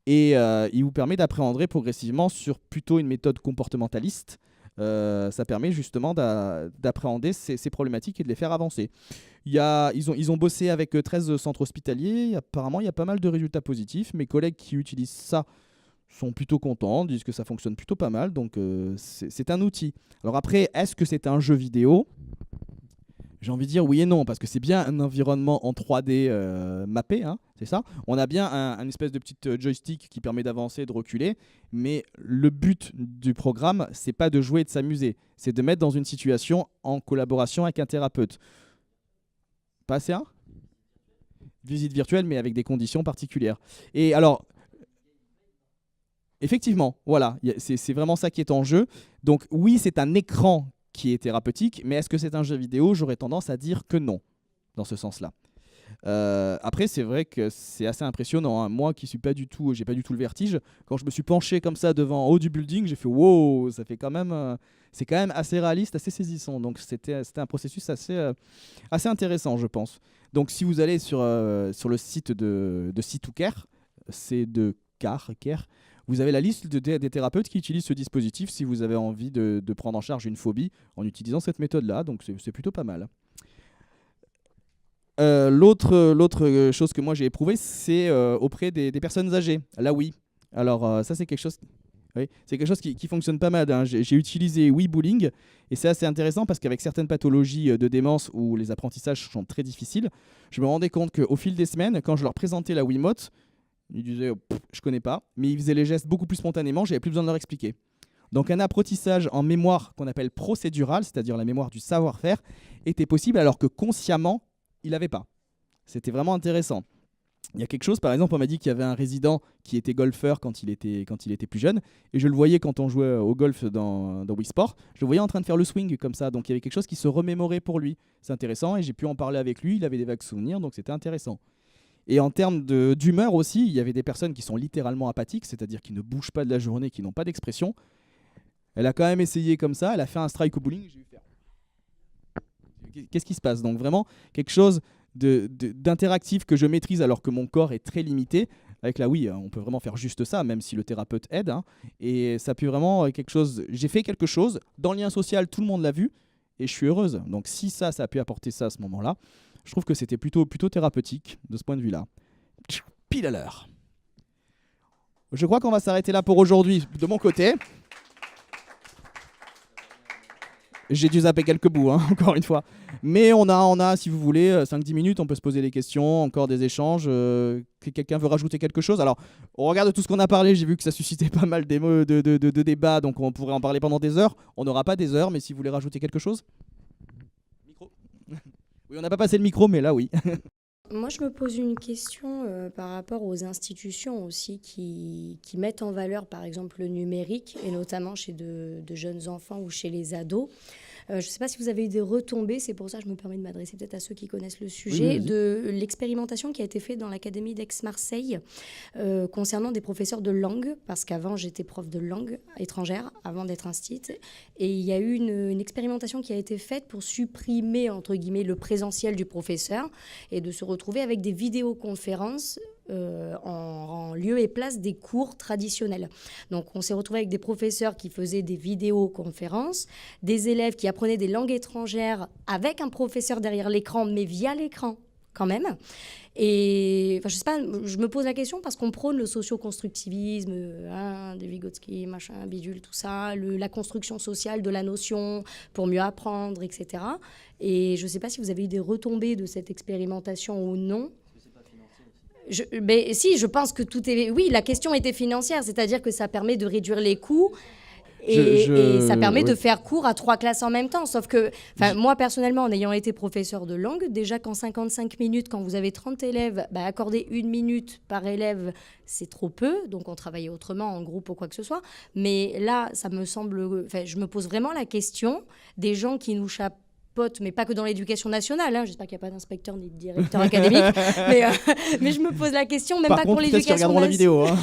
Et il vous permet d'appréhender progressivement sur plutôt une méthode comportementaliste. Ça permet justement d'appréhender ces problématiques et de les faire avancer. Ils ont bossé avec 13 centres hospitaliers. Apparemment, il y a pas mal de résultats positifs. Mes collègues qui utilisent ça sont plutôt contents, disent que ça fonctionne plutôt pas mal. Donc, c'est un outil. Alors après, est-ce que c'est un jeu vidéo ? J'ai envie de dire oui et non, parce que c'est bien un environnement en 3D mappé, c'est ça. On a bien un espèce de petite joystick qui permet d'avancer, de reculer, mais le but du programme, c'est pas de jouer et de s'amuser, c'est de mettre dans une situation en collaboration avec un thérapeute. Passer un visite virtuelle, mais avec des conditions particulières. Et alors, effectivement, voilà, c'est vraiment ça qui est en jeu. Donc oui, c'est un écran qui est thérapeutique, mais est-ce que c'est un jeu vidéo? J'aurais tendance à dire que non, dans ce sens-là. Après, c'est vrai que c'est assez impressionnant. Moi qui suis pas du tout, j'ai pas du tout le vertige. Quand je me suis penché comme ça devant en haut du building, j'ai fait wow, ça fait quand même, c'est quand même assez réaliste, assez saisissant. Donc c'était un processus assez intéressant, je pense. Donc si vous allez sur le site de C2Care, c'est de Care. Vous avez la liste des thérapeutes qui utilisent ce dispositif si vous avez envie de prendre en charge une phobie en utilisant cette méthode-là. Donc c'est plutôt pas mal. L'autre chose que moi j'ai éprouvé, c'est auprès des personnes âgées. Là oui. Alors ça c'est quelque chose... Oui, c'est quelque chose qui fonctionne pas mal, hein. J'ai utilisé WeBullying et c'est assez intéressant parce qu'avec certaines pathologies de démence où les apprentissages sont très difficiles, je me rendais compte qu'au fil des semaines, quand je leur présentais la Wiimote, ils disaient je connais pas, mais ils faisaient les gestes beaucoup plus spontanément, j'avais plus besoin de leur expliquer. Donc un apprentissage en mémoire qu'on appelle procédurale, c'est-à-dire la mémoire du savoir-faire, était possible alors que consciemment, il n'avait pas. C'était vraiment intéressant. Il y a quelque chose, par exemple, on m'a dit qu'il y avait un résident qui était golfeur quand il était plus jeune, et je le voyais quand on jouait au golf dans Wii Sport, je le voyais en train de faire le swing comme ça, donc il y avait quelque chose qui se remémorait pour lui. C'est intéressant, et j'ai pu en parler avec lui, il avait des vagues souvenirs, donc c'était intéressant. Et en termes d'humeur aussi, il y avait des personnes qui sont littéralement apathiques, c'est-à-dire qui ne bougent pas de la journée, qui n'ont pas d'expression. Elle a quand même essayé comme ça, elle a fait un strike au bowling, j'ai eu faire. Qu'est-ce qui se passe? Donc vraiment quelque chose d'interactif que je maîtrise alors que mon corps est très limité. Avec la Wii, on peut vraiment faire juste ça, même si le thérapeute aide, hein. Et ça peut vraiment quelque chose. J'ai fait quelque chose dans le lien social, tout le monde l'a vu, et je suis heureuse. Donc si ça a pu apporter ça à ce moment-là, je trouve que c'était plutôt thérapeutique de ce point de vue-là. Pile à l'heure. Je crois qu'on va s'arrêter là pour aujourd'hui de mon côté. J'ai dû zapper quelques bouts, hein, encore une fois. Mais on a, si vous voulez, 5-10 minutes, on peut se poser des questions, encore des échanges. Quelqu'un veut rajouter quelque chose? Alors, au regard de tout ce qu'on a parlé, j'ai vu que ça suscitait pas mal de débats, donc on pourrait en parler pendant des heures. On n'aura pas des heures, mais si vous voulez rajouter quelque chose? Micro. Oui, on n'a pas passé le micro, mais là, oui. Moi, je me pose une question par rapport aux institutions aussi qui mettent en valeur, par exemple, le numérique, et notamment chez de jeunes enfants ou chez les ados. Je ne sais pas si vous avez eu des retombées, c'est pour ça que je me permets de m'adresser peut-être à ceux qui connaissent le sujet, Oui, de l'expérimentation qui a été faite dans l'Académie d'Aix-Marseille concernant des professeurs de langue, parce qu'avant j'étais prof de langue étrangère, avant d'être instite, et il y a eu une expérimentation qui a été faite pour supprimer, entre guillemets, le présentiel du professeur et de se retrouver avec des vidéoconférences en lieu et place des cours traditionnels. Donc on s'est retrouvé avec des professeurs qui faisaient des vidéoconférences, des élèves qui apprenaient des langues étrangères avec un professeur derrière l'écran, mais via l'écran quand même. Et je sais pas, je me pose la question parce qu'on prône le socio-constructivisme, des Vygotsky, machin, bidule, tout ça, la construction sociale de la notion pour mieux apprendre, etc. Et je sais pas si vous avez eu des retombées de cette expérimentation ou non. Si, je pense que tout est... Oui, la question était financière, c'est-à-dire que ça permet de réduire les coûts et ça permet de faire cours à 3 classes en même temps. Sauf que, moi, personnellement, en ayant été professeur de langue, déjà qu'en 55 minutes, quand vous avez 30 élèves, accorder 1 minute par élève, c'est trop peu. Donc, on travaillait autrement, en groupe ou quoi que ce soit. Mais là, ça me semble... je me pose vraiment la question des gens qui nous chapeautent, mais pas que dans l'éducation nationale, hein. J'espère qu'il n'y a pas d'inspecteur ni de directeur académique, mais je me pose la question, même Par pas contre, pour l'éducation nationale. La vidéo, hein.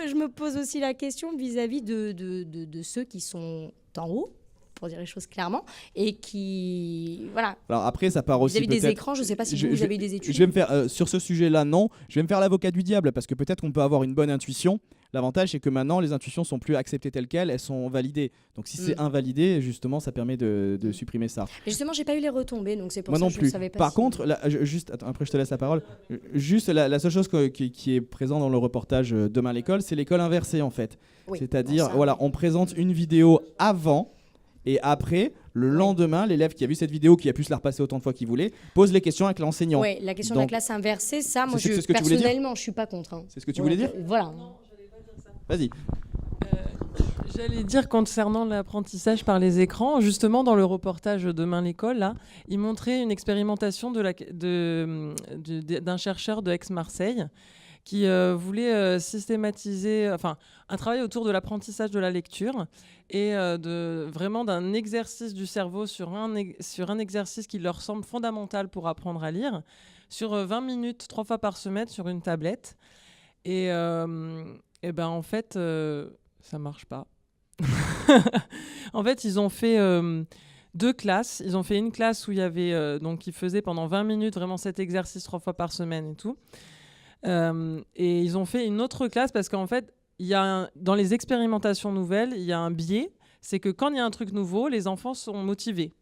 je me pose aussi la question vis-à-vis de ceux qui sont en haut, pour dire les choses clairement, et qui... Voilà. Alors après, ça part aussi vis-à-vis des écrans, je ne sais pas si vous avez des études. Je vais me faire, sur ce sujet-là, non. Je vais me faire l'avocat du diable, parce que peut-être qu'on peut avoir une bonne intuition. L'avantage, c'est que maintenant, les intuitions sont plus acceptées telles quelles, elles sont validées. Donc si c'est invalidé, justement, ça permet de supprimer ça. Et justement, j'ai pas eu les retombées, donc c'est pour Moi ça non que je plus. ne savais pas. Par contre, attends, après je te laisse la parole. Juste la seule chose qui est présente dans le reportage Demain l'école, c'est l'école inversée en fait. Oui. C'est-à-dire, Ça, voilà, on présente une vidéo avant. Et après, le lendemain, l'élève qui a vu cette vidéo, qui a pu se la repasser autant de fois qu'il voulait, pose les questions avec l'enseignant. Oui, la question de la classe inversée, ça, moi, c'est ce que tu voulais dire personnellement, je suis pas contre. Hein. C'est ce que tu voulais dire? Voilà. Non, j'allais pas dire ça. Vas-y. J'allais dire concernant l'apprentissage par les écrans, justement dans le reportage Demain l'école, là, il montrait une expérimentation d'un chercheur de Aix-Marseille qui voulait systématiser, un travail autour de l'apprentissage de la lecture et vraiment d'un exercice du cerveau sur un exercice qui leur semble fondamental pour apprendre à lire, sur 20 minutes, 3 fois par semaine sur une tablette. Et en fait, ça marche pas. En fait, ils ont fait 2 classes. Ils ont fait une classe où il y avait donc ils faisaient pendant 20 minutes vraiment cet exercice 3 fois par semaine et tout. Et ils ont fait une autre classe parce qu'en fait, dans les expérimentations nouvelles, il y a un biais, c'est que quand il y a un truc nouveau, les enfants sont motivés.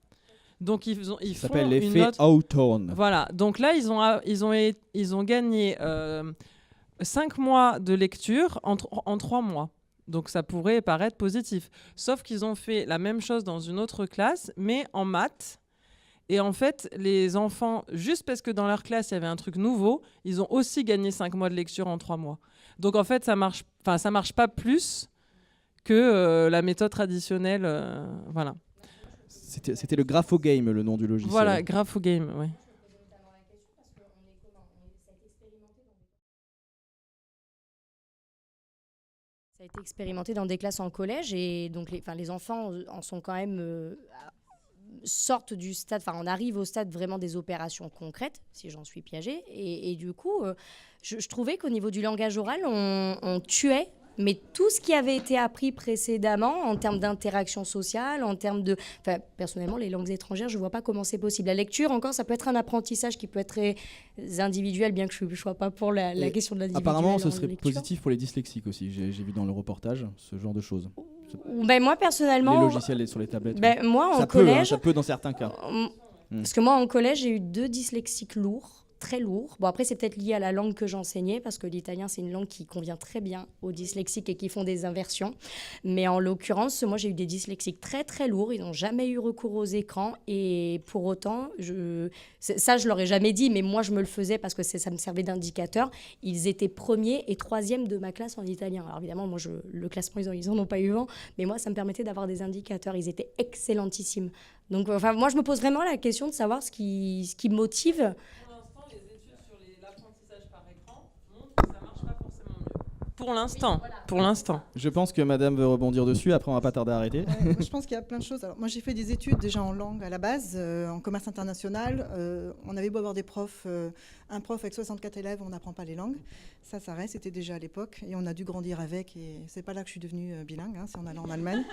Donc ils Ça font s'appelle l'effet Hawthorne. Voilà. Donc là, ils ont gagné 5 mois de lecture en 3 mois. Donc ça pourrait paraître positif. Sauf qu'ils ont fait la même chose dans une autre classe, mais en maths. Et en fait, les enfants, juste parce que dans leur classe, il y avait un truc nouveau, ils ont aussi gagné 5 mois de lecture en 3 mois. Donc en fait, ça marche pas plus que la méthode traditionnelle. Voilà. C'était le Graphogame, le nom du logiciel. Voilà, Graphogame, oui. Ça a été expérimenté dans des classes en collège et donc les enfants en sont quand même sortent du stade, on arrive au stade vraiment des opérations concrètes, si j'en suis Piaget, et du coup, je trouvais qu'au niveau du langage oral, on tuait, mais tout ce qui avait été appris précédemment en termes d'interaction sociale, en termes de... personnellement, les langues étrangères, je ne vois pas comment c'est possible. La lecture, encore, ça peut être un apprentissage qui peut être très individuel, bien que je ne sois pas pour la question de l'individuel. Apparemment, ce serait positif pour les dyslexiques aussi. J'ai vu dans le reportage ce genre de choses. Moi, personnellement... Les logiciels sur les tablettes. Moi, en ça collège... ça peut dans certains cas. Parce que moi, en collège, j'ai eu 2 dyslexiques lourds, très lourds. Bon, après, c'est peut-être lié à la langue que j'enseignais, parce que l'italien, c'est une langue qui convient très bien aux dyslexiques et qui font des inversions. Mais en l'occurrence, moi, j'ai eu des dyslexiques très, très lourds. Ils n'ont jamais eu recours aux écrans. Et pour autant, ça, je ne l'aurais jamais dit, mais moi, je me le faisais parce que ça me servait d'indicateur. Ils étaient 1er et 3e de ma classe en italien. Alors évidemment, moi, le classement, ils n'en ont pas eu vent. Mais moi, ça me permettait d'avoir des indicateurs. Ils étaient excellentissimes. Donc, moi, je me pose vraiment la question de savoir ce qui motive... Pour l'instant. Je pense que madame veut rebondir dessus, après on va pas tarder à arrêter. Je pense qu'il y a plein de choses. Alors, moi j'ai fait des études déjà en langue à la base, en commerce international. On avait beau avoir des profs, un prof avec 64 élèves, on n'apprend pas les langues. Ça reste, c'était déjà à l'époque. Et on a dû grandir avec. Et c'est pas là que je suis devenue bilingue, c'est en allant en Allemagne.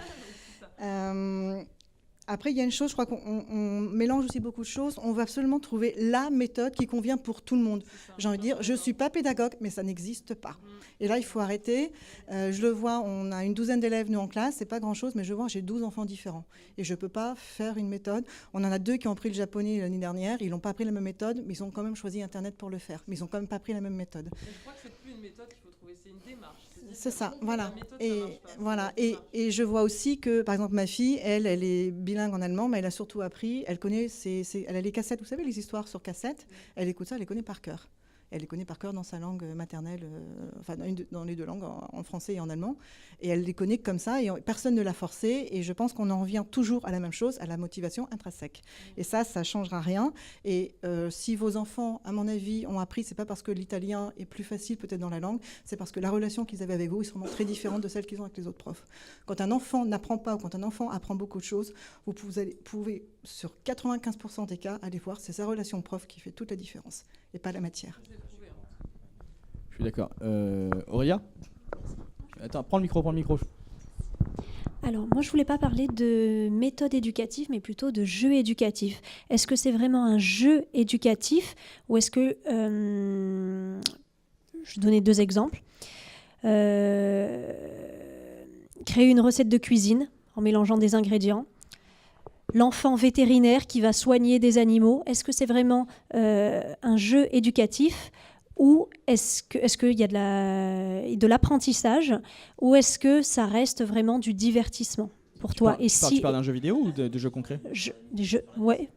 Après, il y a une chose, je crois qu'on mélange aussi beaucoup de choses. On va absolument trouver la méthode qui convient pour tout le monde. J'ai envie de dire, je ne suis pas pédagogue, mais ça n'existe pas. Et là, il faut arrêter. Je le vois, on a une 12aine d'élèves, nous, en classe. Ce n'est pas grand-chose, mais je vois, j'ai 12 enfants différents. Et je ne peux pas faire une méthode. On en a 2 qui ont pris le japonais l'année dernière. Ils n'ont pas pris la même méthode, mais ils ont quand même choisi Internet pour le faire. Mais ils n'ont quand même pas pris la même méthode. Mais je crois que ce n'est plus une méthode qu'il faut trouver, c'est une démarche. C'est ça, voilà. Et je vois aussi que, par exemple, ma fille, elle est bilingue en allemand, mais elle a surtout appris, elle connaît, elle a les cassettes, vous savez, les histoires sur cassette, elle écoute ça, elle les connaît par cœur. Elle les connaît par cœur dans sa langue maternelle, dans les 2 langues, en français et en allemand. Et elle les connaît comme ça, et personne ne l'a forcée. Et je pense qu'on en revient toujours à la même chose, à la motivation intrinsèque. Et ça ne changera rien. Et si vos enfants, à mon avis, ont appris, ce n'est pas parce que l'italien est plus facile peut-être dans la langue, c'est parce que la relation qu'ils avaient avec vous est sûrement très différente de celle qu'ils ont avec les autres profs. Quand un enfant n'apprend pas, ou quand un enfant apprend beaucoup de choses, vous pouvez sur 95% des cas, aller voir, c'est sa relation prof qui fait toute la différence, et pas la matière. Je suis d'accord. Aurélia ? Attends, prends le micro. Alors, moi, je voulais pas parler de méthode éducative, mais plutôt de jeu éducatif. Est-ce que c'est vraiment un jeu éducatif ou est-ce que... je vais donner 2 exemples. Créer une recette de cuisine en mélangeant des ingrédients. L'enfant vétérinaire qui va soigner des animaux. Est-ce que c'est vraiment un jeu éducatif ? Ou est-ce qu'il y a de l'apprentissage, ou est-ce que ça reste vraiment du divertissement pour toi? Tu parles d'un jeu vidéo ou de jeux concrets? Des jeux, ouais,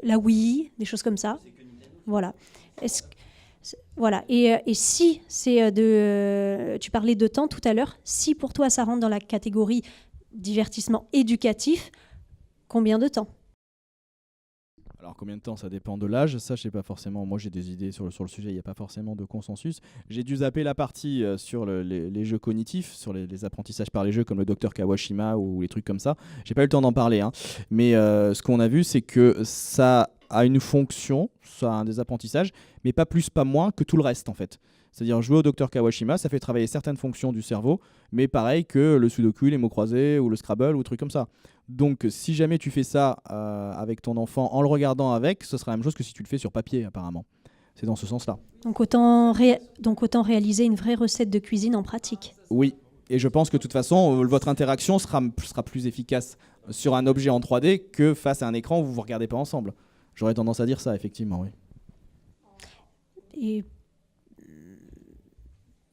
la Wii, des choses comme ça. Voilà. Voilà. Et si c'est tu parlais de temps tout à l'heure, si pour toi ça rentre dans la catégorie divertissement éducatif, combien de temps? Alors combien de temps, ça dépend de l'âge, ça je sais pas forcément, moi j'ai des idées sur le sujet, il n'y a pas forcément de consensus. J'ai dû zapper la partie sur les jeux cognitifs, sur les apprentissages par les jeux comme le Dr Kawashima ou les trucs comme ça. J'ai pas eu le temps d'en parler, mais ce qu'on a vu c'est que ça a une fonction, ça a un des apprentissages, mais pas plus, pas moins que tout le reste en fait. C'est-à-dire jouer au Dr Kawashima, ça fait travailler certaines fonctions du cerveau, mais pareil que le sudoku, les mots croisés ou le Scrabble ou trucs comme ça. Donc si jamais tu fais ça avec ton enfant en le regardant avec, ce sera la même chose que si tu le fais sur papier apparemment. C'est dans ce sens-là. Donc autant réaliser une vraie recette de cuisine en pratique. Oui, et je pense que de toute façon, votre interaction sera plus efficace sur un objet en 3D que face à un écran où vous ne vous regardez pas ensemble. J'aurais tendance à dire ça, effectivement, oui. Et...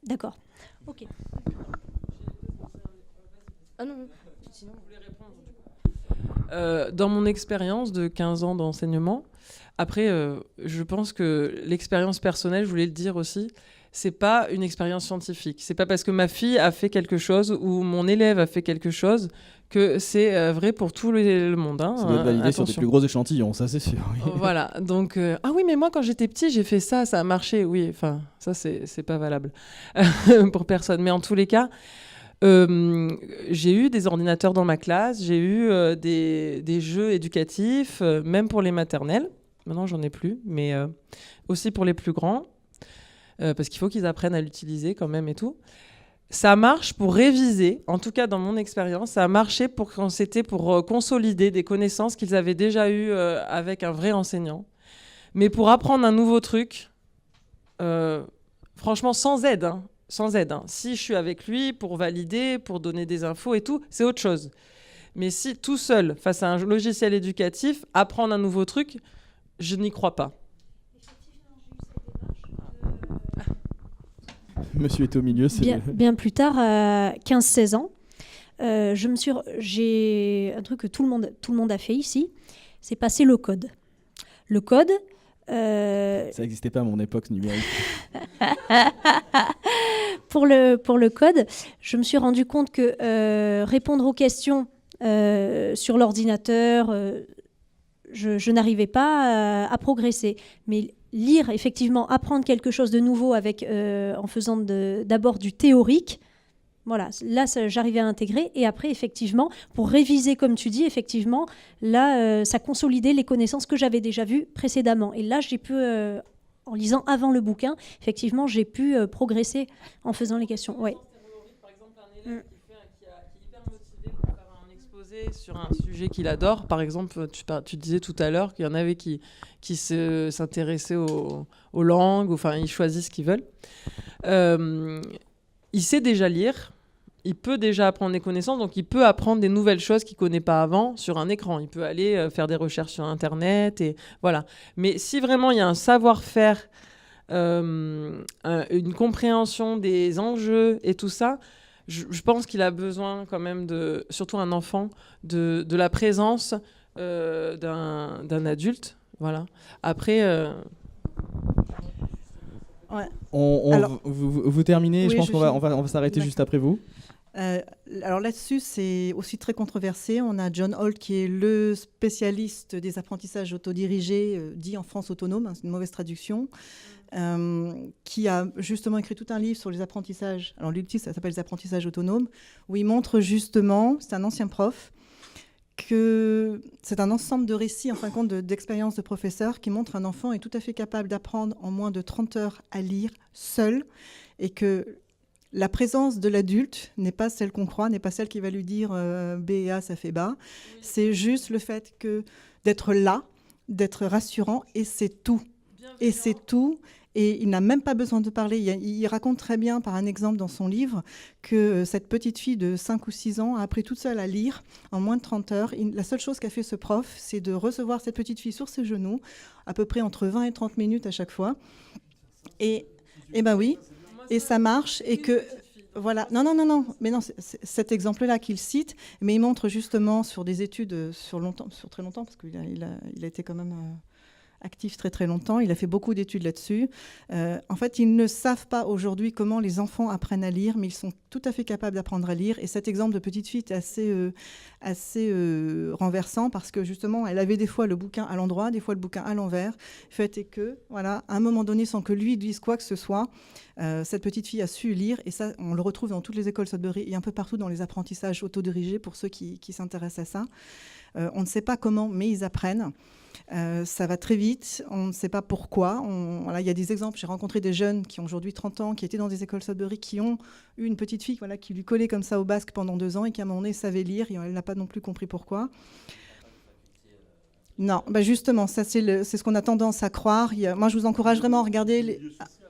D'accord. Ok. Ah non, sinon... Je voulais répondre, du coup. Dans mon expérience de 15 ans d'enseignement, après, je pense que l'expérience personnelle, je voulais le dire aussi, c'est pas une expérience scientifique. C'est pas parce que ma fille a fait quelque chose ou mon élève a fait quelque chose que c'est vrai pour tout le monde. Hein. Ça doit être validé sur des Attention. plus gros échantillons, ça c'est sûr. Oui. Voilà, donc ah oui, mais moi quand j'étais petit, j'ai fait ça, ça a marché. Oui, enfin, ça c'est pas valable pour personne. Mais en tous les cas, j'ai eu des ordinateurs dans ma classe, j'ai eu des jeux éducatifs, même pour les maternelles. Maintenant, j'en ai plus, mais aussi pour les plus grands, parce qu'il faut qu'ils apprennent à l'utiliser quand même et tout. Ça marche pour réviser, en tout cas dans mon expérience, ça a marché quand c'était pour consolider des connaissances qu'ils avaient déjà eues avec un vrai enseignant. Mais pour apprendre un nouveau truc, franchement, sans aide, hein. Si je suis avec lui pour valider, pour donner des infos et tout, c'est autre chose. Mais si tout seul, face à un logiciel éducatif, apprendre un nouveau truc, je n'y crois pas. Monsieur est au milieu, c'est Bien plus tard, à 15-16 ans, j'ai un truc que tout le monde a fait ici, c'est passer le code. Le code... Ça n'existait pas à mon époque numérique. Pour le code, je me suis rendu compte que répondre aux questions sur l'ordinateur, je n'arrivais pas à progresser. Mais lire, effectivement, apprendre quelque chose de nouveau en faisant d'abord du théorique, voilà, là, j'arrivais à intégrer. Et après, effectivement, pour réviser, comme tu dis, effectivement, là, ça consolidait les connaissances que j'avais déjà vues précédemment. Et là, j'ai pu, en lisant avant le bouquin, effectivement, j'ai pu progresser en faisant les questions. Ouais. Par exemple, un élève qui est hyper motivé pour faire un exposé sur un sujet qu'il adore. Par exemple, tu disais tout à l'heure qu'il y en avait qui s'intéressaient aux langues, enfin, ils choisissent ce qu'ils veulent. Il sait déjà lire. Il peut déjà apprendre des connaissances, donc il peut apprendre des nouvelles choses qu'il ne connaît pas avant sur un écran. Il peut aller faire des recherches sur Internet, et voilà. Mais si vraiment il y a un savoir-faire, une compréhension des enjeux et tout ça, je pense qu'il a besoin quand même, surtout un enfant, de la présence d'un adulte. Voilà. Après... Ouais. Alors, vous terminez, oui, je pense qu'on va s'arrêter juste après vous. Alors là-dessus, c'est aussi très controversé. On a John Holt qui est le spécialiste des apprentissages autodirigés, dit en France autonome, hein, c'est une mauvaise traduction, qui a justement écrit tout un livre sur les apprentissages. Alors lui, le titre, ça s'appelle Les apprentissages autonomes, où il montre justement, c'est un ancien prof, que c'est un ensemble de récits, en fin de compte, d'expériences de professeurs qui montrent un enfant est tout à fait capable d'apprendre en moins de 30 heures à lire seul, et que la présence de l'adulte n'est pas celle qu'on croit, n'est pas celle qui va lui dire B et A, ça fait bas. C'est juste le fait d'être là, d'être rassurant, et c'est tout. Et c'est tout. Et il n'a même pas besoin de parler. Il raconte très bien, par un exemple dans son livre, que cette petite fille de 5 ou 6 ans a appris toute seule à lire en moins de 30 heures. La seule chose qu'a fait ce prof, c'est de recevoir cette petite fille sur ses genoux, à peu près entre 20 et 30 minutes à chaque fois. Et ben oui, et ça marche. Et que... Voilà. Non. Mais non, c'est cet exemple-là qu'il cite, mais il montre justement sur des études sur très longtemps, parce qu'il a été quand même actif très très longtemps. Il a fait beaucoup d'études là-dessus. En fait, ils ne savent pas aujourd'hui comment les enfants apprennent à lire, mais ils sont tout à fait capables d'apprendre à lire. Et cet exemple de petite fille est assez renversant, parce que justement, elle avait des fois le bouquin à l'endroit, des fois le bouquin à l'envers. Fait est que, voilà, à un moment donné, sans que lui dise quoi que ce soit, cette petite fille a su lire, et ça, on le retrouve dans toutes les écoles Sudbury et un peu partout dans les apprentissages autodirigés pour ceux qui s'intéressent à ça. On ne sait pas comment, mais ils apprennent. Ça va très vite, on ne sait pas pourquoi. Voilà, il y a des exemples, j'ai rencontré des jeunes qui ont aujourd'hui 30 ans, qui étaient dans des écoles Sudbury, qui ont eu une petite fille qui lui collait comme ça au basque pendant 2 ans et qui à un moment donné savait lire, et elle n'a pas non plus compris pourquoi. Non, justement, ça c'est ce qu'on a tendance à croire. Moi je vous encourage vraiment à regarder...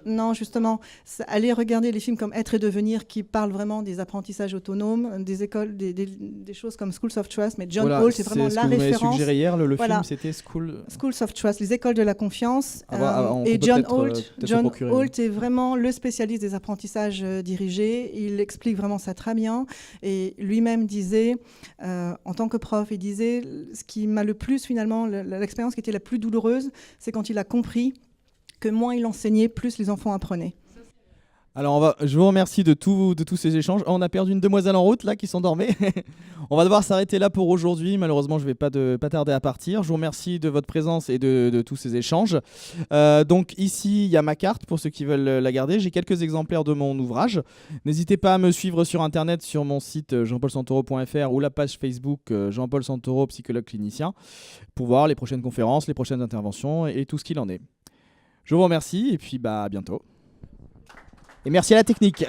Non, justement, allez regarder les films comme Être et devenir qui parlent vraiment des apprentissages autonomes, des écoles, des choses comme Schools of Trust. Mais John Holt, c'est vraiment la ce que vous m'avez référence. suggéré hier, le Voilà. film, c'était Schools of Trust, les écoles de la confiance. On Et peut John peut-être se procurer. Holt est vraiment le spécialiste des apprentissages dirigés. Il explique vraiment ça très bien. Et lui-même disait, en tant que prof, il disait, ce qui m'a le plus finalement, l'expérience qui était la plus douloureuse, c'est quand il a compris que moins il enseignait, plus les enfants apprenaient. Alors, je vous remercie de tous ces échanges. On a perdu une demoiselle en route, là, qui s'endormait. On va devoir s'arrêter là pour aujourd'hui. Malheureusement, je ne vais pas tarder à partir. Je vous remercie de votre présence et de tous ces échanges. Donc, ici, il y a ma carte pour ceux qui veulent la garder. J'ai quelques exemplaires de mon ouvrage. N'hésitez pas à me suivre sur Internet, sur mon site jeanpaulsantoro.fr ou la page Facebook Jean-Paul Santoro, psychologue clinicien, pour voir les prochaines conférences, les prochaines interventions et tout ce qu'il en est. Je vous remercie et puis à bientôt. Et merci à la technique.